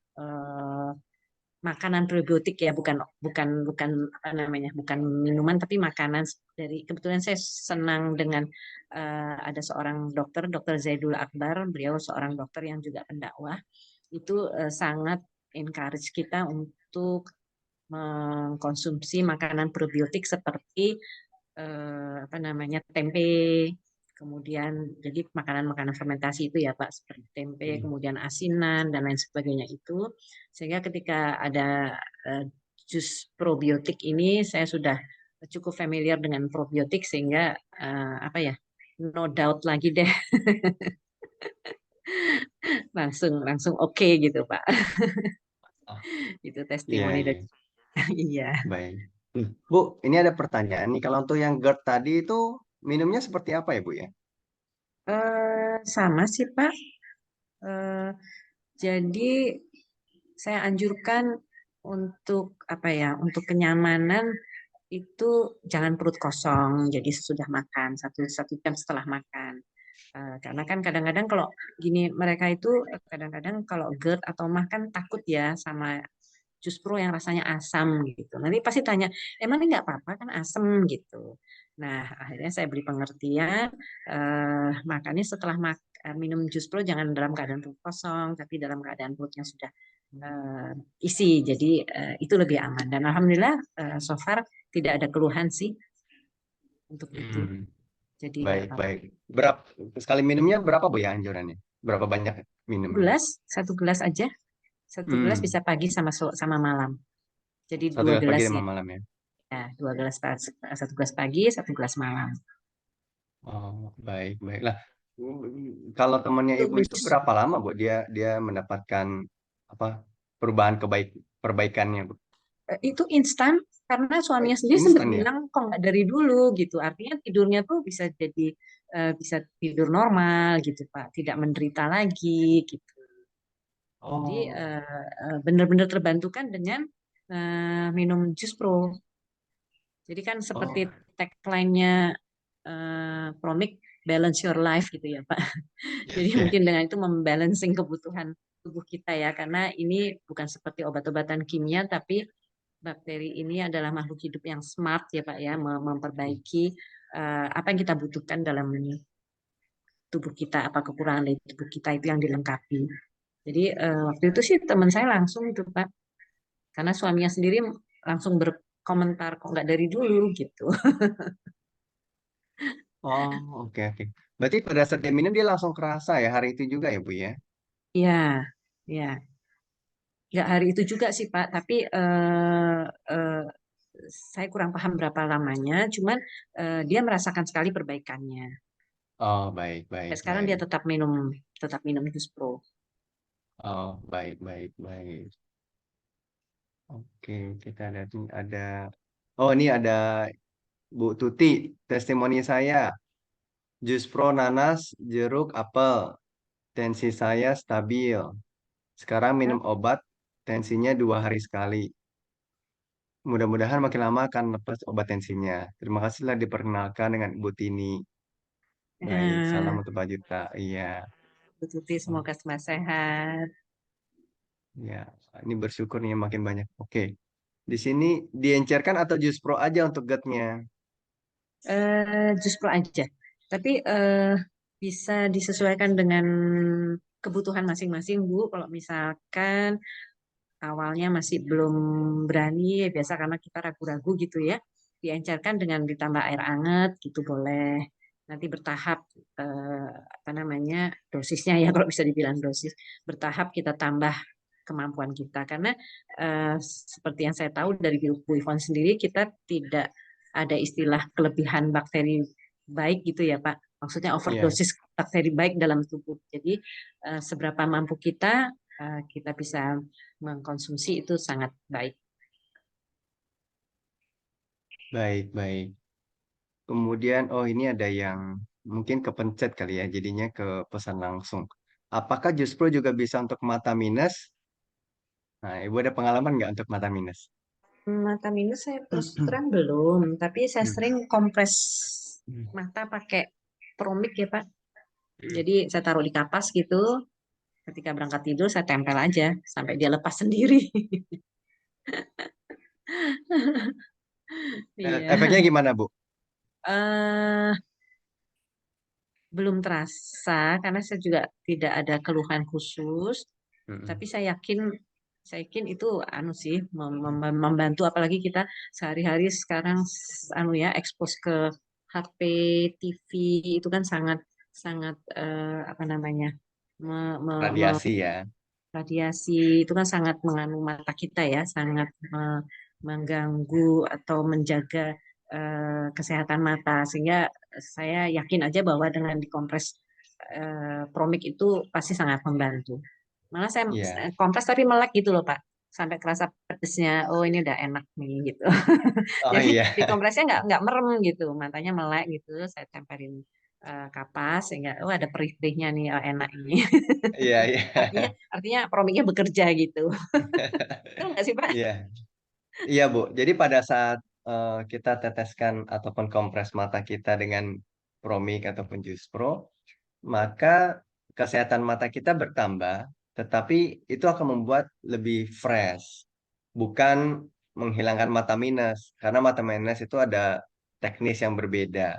makanan probiotik ya bukan bukan bukan apa namanya bukan minuman tapi makanan dari kebetulan saya senang dengan ada seorang dokter Zaidul Akbar beliau seorang dokter yang juga pendakwah itu sangat encourage kita untuk mengkonsumsi makanan probiotik seperti apa namanya tempe, kemudian jadi makanan-makanan fermentasi itu ya Pak seperti tempe, kemudian asinan dan lain sebagainya itu, sehingga ketika ada eh, jus probiotik ini saya sudah cukup familiar dengan probiotik sehingga apa ya no doubt lagi deh langsung langsung oke gitu Pak. Ah, Itu iya, testimoni iya. dari iya. Baik. Bu, ini ada pertanyaan nih. Kalau untuk yang GERD tadi itu minumnya seperti apa ya, Bu ya? Sama sih Pak. Eh, jadi saya anjurkan untuk apa ya, untuk kenyamanan itu jangan perut kosong. Jadi sesudah makan, satu jam setelah makan. Karena kan kadang-kadang kalau gini mereka itu kadang-kadang kalau GERD atau makan takut ya sama jus pro yang rasanya asam gitu. Nanti pasti tanya, emang ini nggak apa-apa kan asam gitu. Nah, akhirnya saya beri pengertian, makanya setelah minum jus pro jangan dalam keadaan perut kosong, tapi dalam keadaan perut yang sudah isi. Jadi itu lebih aman. Dan alhamdulillah so far tidak ada keluhan sih untuk itu. Hmm, Jadi nggak baik, apa-apa. baik. Berapa sekali minumnya berapa, Bu ya anjurannya? Berapa banyak minumnya? Satu gelas aja. Satu gelas Hmm, bisa pagi sama malam. Jadi satu dua gelas pagi gelas sama ya. malam ya. Ya, satu gelas pagi, satu gelas malam. Oh, baik, baik. Lah, kalau temannya Ibu Untuk itu berapa lama, Bu? Dia dia mendapatkan apa perubahan perbaikannya, Bu? itu instan karena Oh, suaminya sendiri sempat instan ya? bilang kok nggak dari dulu gitu. Artinya tidurnya tuh bisa jadi bisa tidur normal gitu Pak, tidak menderita lagi gitu. Jadi Oh, benar-benar terbantukan dengan minum jus pro. Jadi kan seperti oh, tagline-nya Promik balance your life gitu ya Pak. Jadi ya. mungkin dengan itu membalancing kebutuhan tubuh kita ya, karena ini bukan seperti obat-obatan kimia, tapi bakteri ini adalah makhluk hidup yang smart ya Pak ya, memperbaiki apa yang kita butuhkan dalam tubuh kita, apa kekurangan dari tubuh kita itu yang dilengkapi. Jadi waktu itu sih teman saya langsung itu Pak, karena suaminya sendiri langsung berkomentar kok nggak dari dulu gitu. Oh, oke, oke. Berarti pada saat dia minum dia langsung kerasa ya hari itu juga ya, Bu ya? Ya, ya. Nggak hari itu juga sih Pak, tapi eh, saya kurang paham berapa lamanya, cuman dia merasakan sekali perbaikannya. Oh, baik, Sampai baik, sekarang dia baik. tetap minum jus pro. Oh, baik, baik, baik. Oke, kita ada. Oh, ini ada Bu Tuti, testimoni saya. Jus pro nanas, jeruk, apel. Tensi saya stabil. Sekarang minum obat, tensinya 2 hari sekali. Mudah-mudahan makin lama akan lepas obat tensinya. Terima kasih telah diperkenalkan dengan Ibu Tini. Baik, salam Eh, untuk Pak Juta. Iya. Bu Tuti Oh, semoga semua sehat. ya, ini bersyukur nih makin banyak. Oke, di sini diencerkan atau jus pro aja untuk GERD-nya? Jus pro aja. Tapi bisa disesuaikan dengan kebutuhan masing-masing, Bu. Kalau misalkan awalnya masih belum berani, ya biasa karena kita ragu-ragu gitu ya, diencerkan dengan ditambah air hangat gitu boleh. Nanti bertahap apa namanya dosisnya ya kalau bisa dibilang dosis bertahap kita tambah kemampuan kita karena seperti yang saya tahu dari Bu Ivon sendiri kita tidak ada istilah kelebihan bakteri baik gitu ya Pak. Maksudnya Iya, overdosis bakteri baik dalam tubuh. Jadi seberapa mampu kita kita bisa mengkonsumsi itu sangat baik. baik, baik. Kemudian, oh ini ada yang mungkin kepencet kali ya, jadinya ke pesan langsung. Apakah jus pro juga bisa untuk mata minus? Nah, Ibu ada pengalaman nggak untuk mata minus? Mata minus saya terus terang belum, tapi saya Hmm. sering kompres Hmm. mata pakai Promik ya Pak. Jadi saya taruh di kapas gitu, ketika berangkat tidur saya tempel aja sampai dia lepas sendiri. Efeknya Iya. gimana, Bu? eh Belum terasa karena saya juga tidak ada keluhan khusus, Hmm. tapi saya yakin itu anu sih membantu apalagi kita sehari-hari sekarang anu ya ekspos ke HP, TV itu kan sangat sangat apa namanya Radiasi ya. radiasi itu kan sangat menganu mata kita ya, sangat mengganggu atau menjaga kesehatan mata. Sehingga saya yakin aja bahwa dengan dikompres Promik itu pasti sangat membantu. Malah saya Iya. kompres tapi melek gitu loh Pak. Sampai kerasa pedesnya, oh ini udah enak nih gitu. Oh Jadi iya, di kompresnya nggak merem gitu, matanya melek gitu. Saya tempelin kapas sehingga oh ada perih-perihnya nih, oh, enak ini. iya, iya. Artinya promiknya bekerja gitu. Betul nggak sih Pak? Iya, iya Bu. Jadi pada saat kita teteskan ataupun kompres mata kita dengan Promik ataupun Jus Pro, maka kesehatan mata kita bertambah, tetapi itu akan membuat lebih fresh, bukan menghilangkan mata minus, karena mata minus itu ada teknis yang berbeda.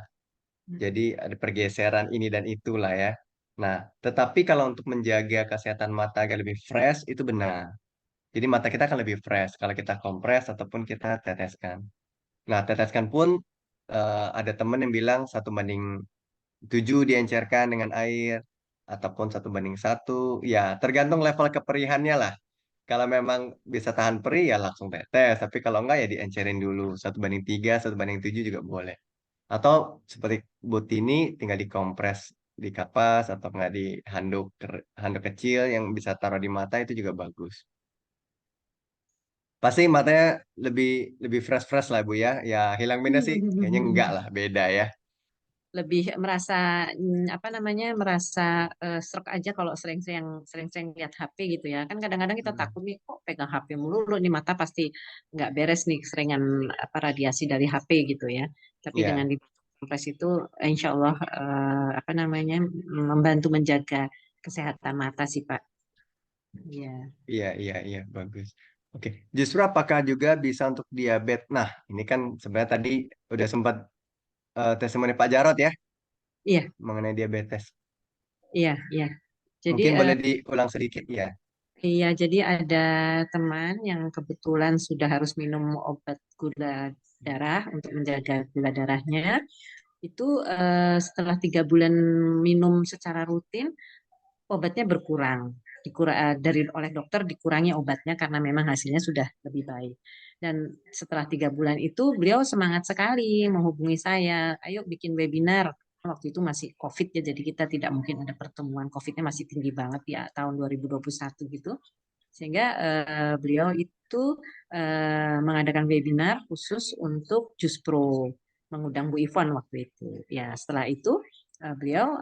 Jadi ada pergeseran ini dan itulah ya. Nah, tetapi kalau untuk menjaga kesehatan mata agar lebih fresh, itu benar. Jadi mata kita akan lebih fresh kalau kita kompres ataupun kita teteskan. Nah, teteskan pun ada temen yang bilang 1:7 diencerkan dengan air ataupun 1:1. Ya, tergantung level keperihannya lah. Kalau memang bisa tahan perih ya langsung tetes. Tapi kalau enggak ya diencerin dulu 1:3, 1:7 juga boleh. Atau seperti Botini tinggal dikompres di kapas atau enggak di handuk kecil yang bisa taruh di mata itu juga bagus. Pasti matanya lebih lebih fresh-fresh lah Bu ya. Ya hilang minus sih kayaknya enggak lah, beda ya. Lebih merasa apa namanya merasa stroke aja kalau sering-sering lihat HP gitu ya kan kadang-kadang kita Mm. takut nih kok pegang HP mulu nih mata pasti nggak beres nih keseringan apa radiasi dari HP gitu ya tapi dengan Iya, dikompres itu insya Allah apa namanya membantu menjaga kesehatan mata sih Pak. Iya. iya, iya, iya, bagus. Oke, justru apakah juga bisa untuk diabetes? Nah, ini kan sebenarnya tadi udah sempat testimoni Pak Jarot ya Iya, mengenai diabetes. iya, iya. Jadi Mungkin boleh diulang sedikit ya. iya, jadi ada teman yang kebetulan sudah harus minum obat gula darah untuk menjaga gula darahnya. Itu setelah 3 bulan minum secara rutin, obatnya berkurang. Dari oleh dokter dikurangi obatnya karena memang hasilnya sudah lebih baik. Dan setelah 3 bulan itu beliau semangat sekali menghubungi saya, ayo bikin webinar. Waktu itu masih COVID ya, jadi kita tidak mungkin ada pertemuan. COVID-nya masih tinggi banget ya tahun 2021 gitu. Sehingga beliau itu mengadakan webinar khusus untuk Juspro, mengundang Bu Ivon waktu itu. Ya, setelah itu beliau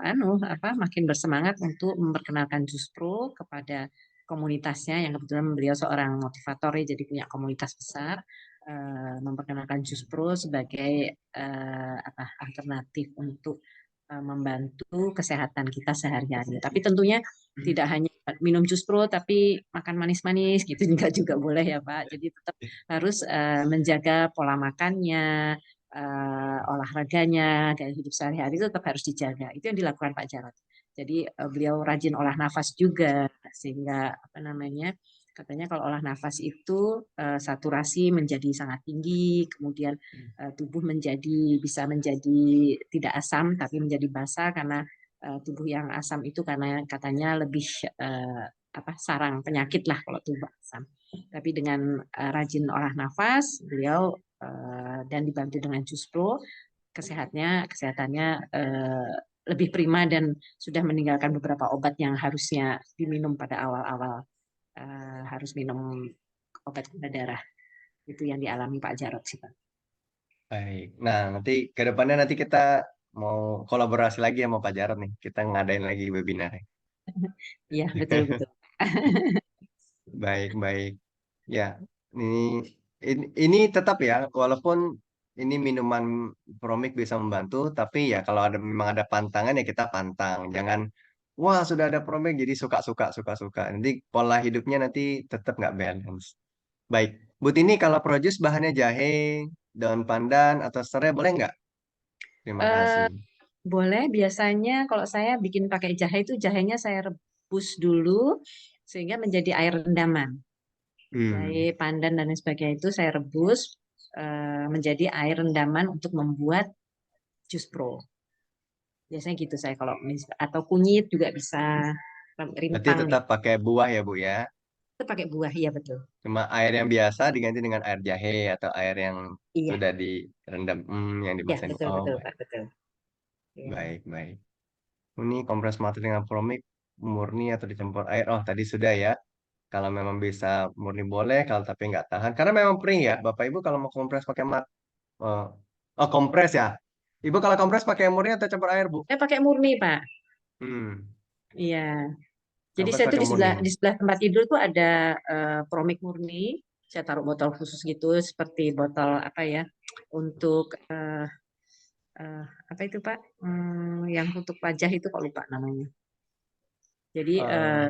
makin bersemangat untuk memperkenalkan Juspro kepada komunitasnya yang kebetulan beliau seorang motivator ya, jadi punya komunitas besar memperkenalkan Juspro sebagai alternatif untuk membantu kesehatan kita sehari-hari. Tapi tentunya tidak hanya minum jus pro tapi makan manis-manis gitu juga juga boleh ya Pak. Jadi tetap harus menjaga pola makannya, olahraganya, gaya hidup sehari-hari itu tetap harus dijaga. Itu yang dilakukan Pak Jarod. Jadi beliau rajin olah nafas juga, sehingga apa namanya, katanya kalau olah nafas itu saturasi menjadi sangat tinggi, kemudian tubuh bisa menjadi tidak asam tapi menjadi basah, karena tubuh yang asam itu karena katanya lebih sarang penyakit lah kalau tubuh asam. Tapi dengan rajin olah nafas, beliau dan dibantu dengan Juspro, kesehatannya lebih prima dan sudah meninggalkan beberapa obat yang harusnya diminum pada awal-awal, harus minum obat gula darah. Itu yang dialami Pak Jarod sih Pak. Baik. Nah, nanti ke depannya nanti kita mau kolaborasi lagi sama Pak Jarod nih. Kita ngadain lagi webinar. Iya, betul-betul. Baik, baik. Ya, ini, ini tetap ya, walaupun ini minuman Promik bisa membantu, tapi ya kalau memang ada pantangan ya kita pantang. Jangan, wah sudah ada Promik jadi suka-suka, suka-suka. Nanti pola hidupnya nanti tetap nggak balance. Baik, Bu Tini kalau produce bahannya jahe, daun pandan, atau serai boleh nggak? Terima Eh, kasih. Boleh, biasanya kalau saya bikin pakai jahe itu jahenya saya rebus dulu sehingga menjadi air rendaman. Jahe, Hmm. pandan dan lain sebagainya itu saya rebus menjadi air rendaman untuk membuat jus pro. Biasanya gitu saya kalau atau kunyit juga bisa, Berarti rimpang tetap gitu. pakai buah ya Bu ya? Itu pakai buah, iya betul. Cuma air yang biasa diganti dengan air jahe atau air yang Iya, sudah direndam, yang iya dimasak. betul Oh, betul baik, Pak, betul. Iya. baik, baik. Ini kompres mata dengan promik murni atau dicampur air. Oh, tadi sudah ya. Kalau memang bisa murni boleh, kalau tapi nggak tahan. Karena memang perih ya, Bapak Ibu kalau mau kompres pakai oh, oh, kompres ya. Ibu kalau kompres pakai murni atau campur air, Bu? Saya pakai murni Pak. Hmm, Iya. Jadi kompres saya tuh pakai di murni. sebelah tempat tidur tuh ada Promik murni. Saya taruh botol khusus gitu seperti botol apa ya untuk eh, apa itu Pak? Yang untuk wajah itu kok lupa namanya. Jadi Eh,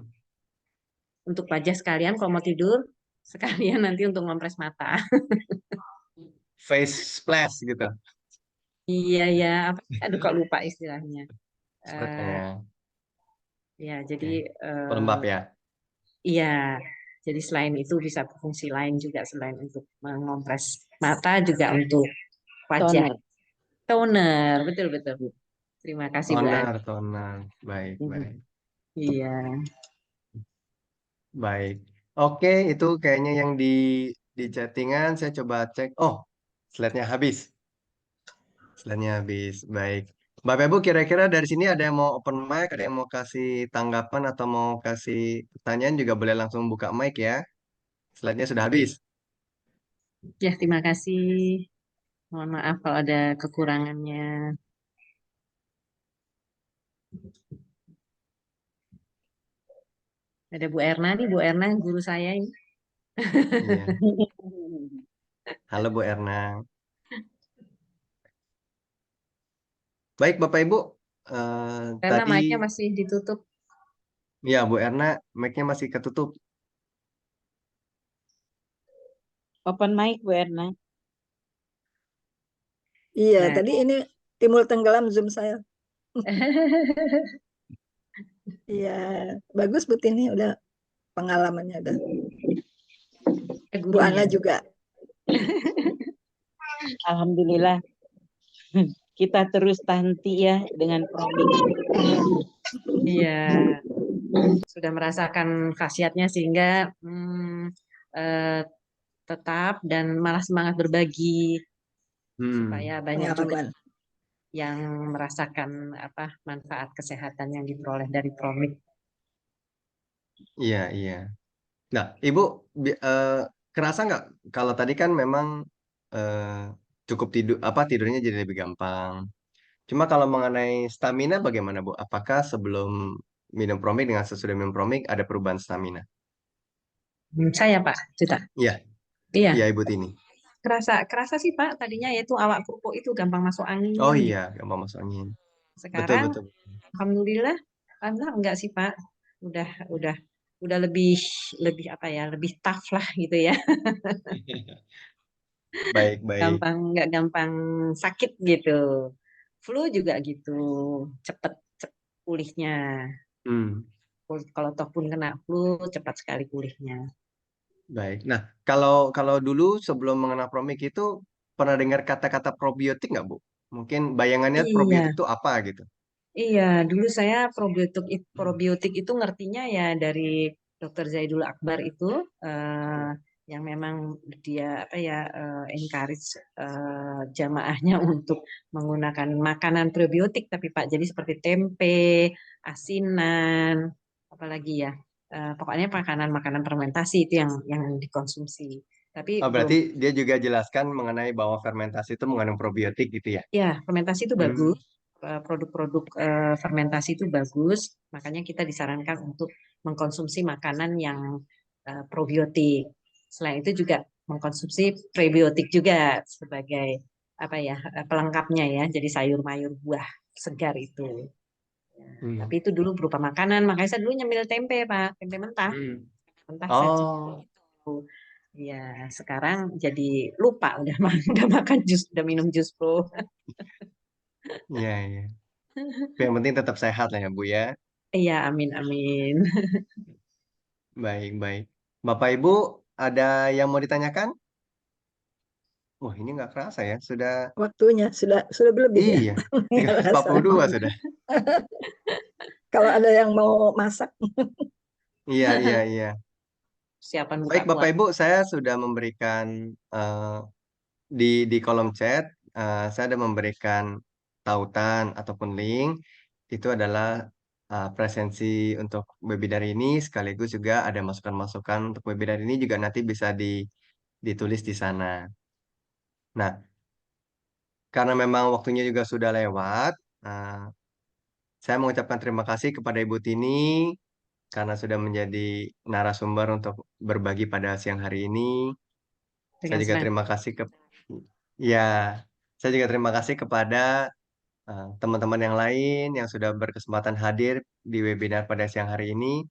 untuk wajah sekalian kalau mau tidur, sekalian nanti untuk ngompres mata. face splash gitu. Iya ya, apa? Aduh kok lupa istilahnya. Eh, Sepertinya. ya jadi Oke. eh, Pelembab ya. iya. Jadi selain itu bisa berfungsi lain juga selain untuk mengompres mata juga untuk wajah. Toner. Toner, betul betul. Terima kasih Bu Ani. Toner, toner. Baik, Mhm. baik. Iya. Baik. Oke, itu kayaknya yang di chattingan saya coba cek. Oh, slide-nya habis. Slide-nya habis. Baik. Bapak Ibu kira-kira dari sini ada yang mau open mic, ada yang mau kasih tanggapan atau mau kasih pertanyaan juga boleh langsung buka mic ya. Slide-nya sudah habis. Ya, terima kasih. Mohon maaf kalau ada kekurangannya. Ada Bu Erna nih, Bu Erna guru saya ini. Iya. Halo Bu Erna. Baik Bapak Ibu, Karena tadi mic-nya masih ditutup. ya Bu Erna mic-nya masih ketutup. Open mic, Bu Erna. Iya, Nah, tadi ini timbul tenggelam Zoom saya. Iya, bagus Bu Tini, udah pengalamannya udah. Bu gurunya. Ana juga. Alhamdulillah kita terus tanti ya dengan produk. Iya, sudah merasakan khasiatnya sehingga eh, tetap dan malah semangat berbagi supaya Hmm, banyak juga Pengalaman. yang merasakan apa manfaat kesehatan yang diperoleh dari Promik. iya iya. Nah, Ibu kerasa nggak kalau tadi kan memang eh, cukup tidur apa tidurnya jadi lebih gampang. Cuma kalau mengenai stamina bagaimana Bu? Apakah sebelum minum Promik dengan sesudah minum Promik ada perubahan stamina? Saya Pak, Cita. Iya, Iya, iya Ibu Tini. kerasa kerasa sih Pak. Tadinya yaitu awak kerupuk itu gampang masuk Oh angin iya, gitu. gampang masuk angin. Betul Sekarang betul. alhamdulillah, alhamdulillah enggak sih Pak. Udah udah udah lebih lebih apa ya, lebih tough lah gitu ya. Baik, baik. nggak gampang sakit gitu. Flu juga gitu, cepet pulihnya. Hmm, Kalau toh pun kena flu, cepat sekali pulihnya. baik. Nah, kalau dulu sebelum mengenal Promik itu pernah dengar kata-kata probiotik nggak, Bu? Mungkin bayangannya probiotik Iya, itu apa gitu? iya. Dulu saya probiotik itu ngertinya ya dari Dokter Zaidul Akbar itu yang memang dia apa ya encourage jamaahnya untuk menggunakan makanan probiotik tapi Pak. Jadi seperti tempe, asinan, apalagi ya. Pokoknya makanan-makanan fermentasi itu yang dikonsumsi. Tapi Oh, belum. berarti dia juga jelaskan mengenai bahwa fermentasi itu mengandung probiotik gitu ya? Ya, fermentasi itu bagus. Hmm, Produk-produk fermentasi itu bagus. Makanya kita disarankan untuk mengkonsumsi makanan yang probiotik. Selain itu juga mengkonsumsi prebiotik juga sebagai apa ya pelengkapnya ya. Jadi sayur mayur buah segar itu. hmm, Tapi itu dulu berupa makanan. Makanya saya dulu nyemil tempe, Pak. Tempe mentah. hmm. Mentah saya cemil Oh, itu. Ya, sekarang jadi lupa udah udah makan jus, udah minum jus pro. iya, iya. Yang penting tetap sehat lah ya, Bu ya. Iya, amin, amin. Baik, baik. Bapak Ibu, ada yang mau ditanyakan? Wah, ini nggak kerasa ya. Sudah, Waktunya sudah berlebih ya. iya, Nggak rasa. 3:42 sudah. Kalau ada yang mau masak, Iya, iya, iya. Siapan buka Baik, Bapak puasa. Ibu, saya sudah memberikan di kolom chat, saya ada memberikan tautan ataupun link. Itu adalah presensi untuk webinar ini, sekaligus juga ada masukan-masukan untuk webinar ini juga nanti bisa ditulis di sana. Nah, karena memang waktunya juga sudah lewat, saya mengucapkan terima kasih kepada Ibu Tini karena sudah menjadi narasumber untuk berbagi pada siang hari ini. Saya Dengan juga senang. terima kasih ya, saya juga terima kasih kepada teman-teman yang lain yang sudah berkesempatan hadir di webinar pada siang hari ini.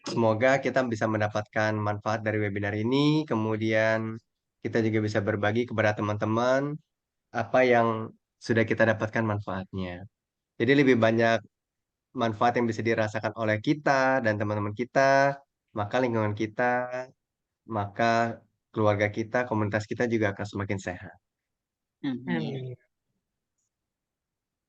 Semoga kita bisa mendapatkan manfaat dari webinar ini, kemudian kita juga bisa berbagi kepada teman-teman apa yang sudah kita dapatkan manfaatnya. Jadi lebih banyak manfaat yang bisa dirasakan oleh kita dan teman-teman kita, maka lingkungan kita, maka keluarga kita, komunitas kita juga akan semakin sehat. Amin. Amin.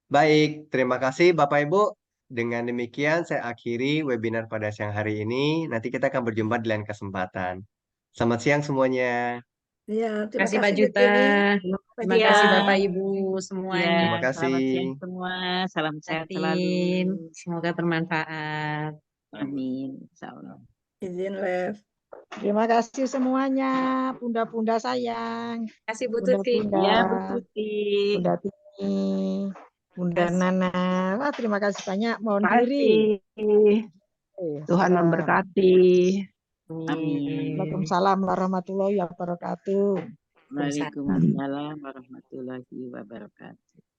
Baik, terima kasih Bapak Ibu. Dengan demikian saya akhiri webinar pada siang hari ini. Nanti kita akan berjumpa di lain kesempatan. Selamat siang semuanya. ya Terima terima kasih Pak kasih Bu Juta. Tini. Terima kasih Terima ya. kasih Bapak Ibu Ya, semuanya. Terima kasih. selamat siang semua. Salam sehat selalu. Atin. Semoga bermanfaat. Amin. Insyaallah. Izin live. Terima kasih semuanya, bunda-bunda sayang, Terima kasih Bu Tuti. bunda-bunda, Ya, Bu Tuti. bunda Tini, bunda Terima kasih. Nana. Wah, terima kasih banyak. Mohon Terima diri. kasih. Tuhan Salam. memberkati. Amin. Waalaikumsalam warahmatullahi wabarakatuh. Waalaikumsalam warahmatullahi wabarakatuh.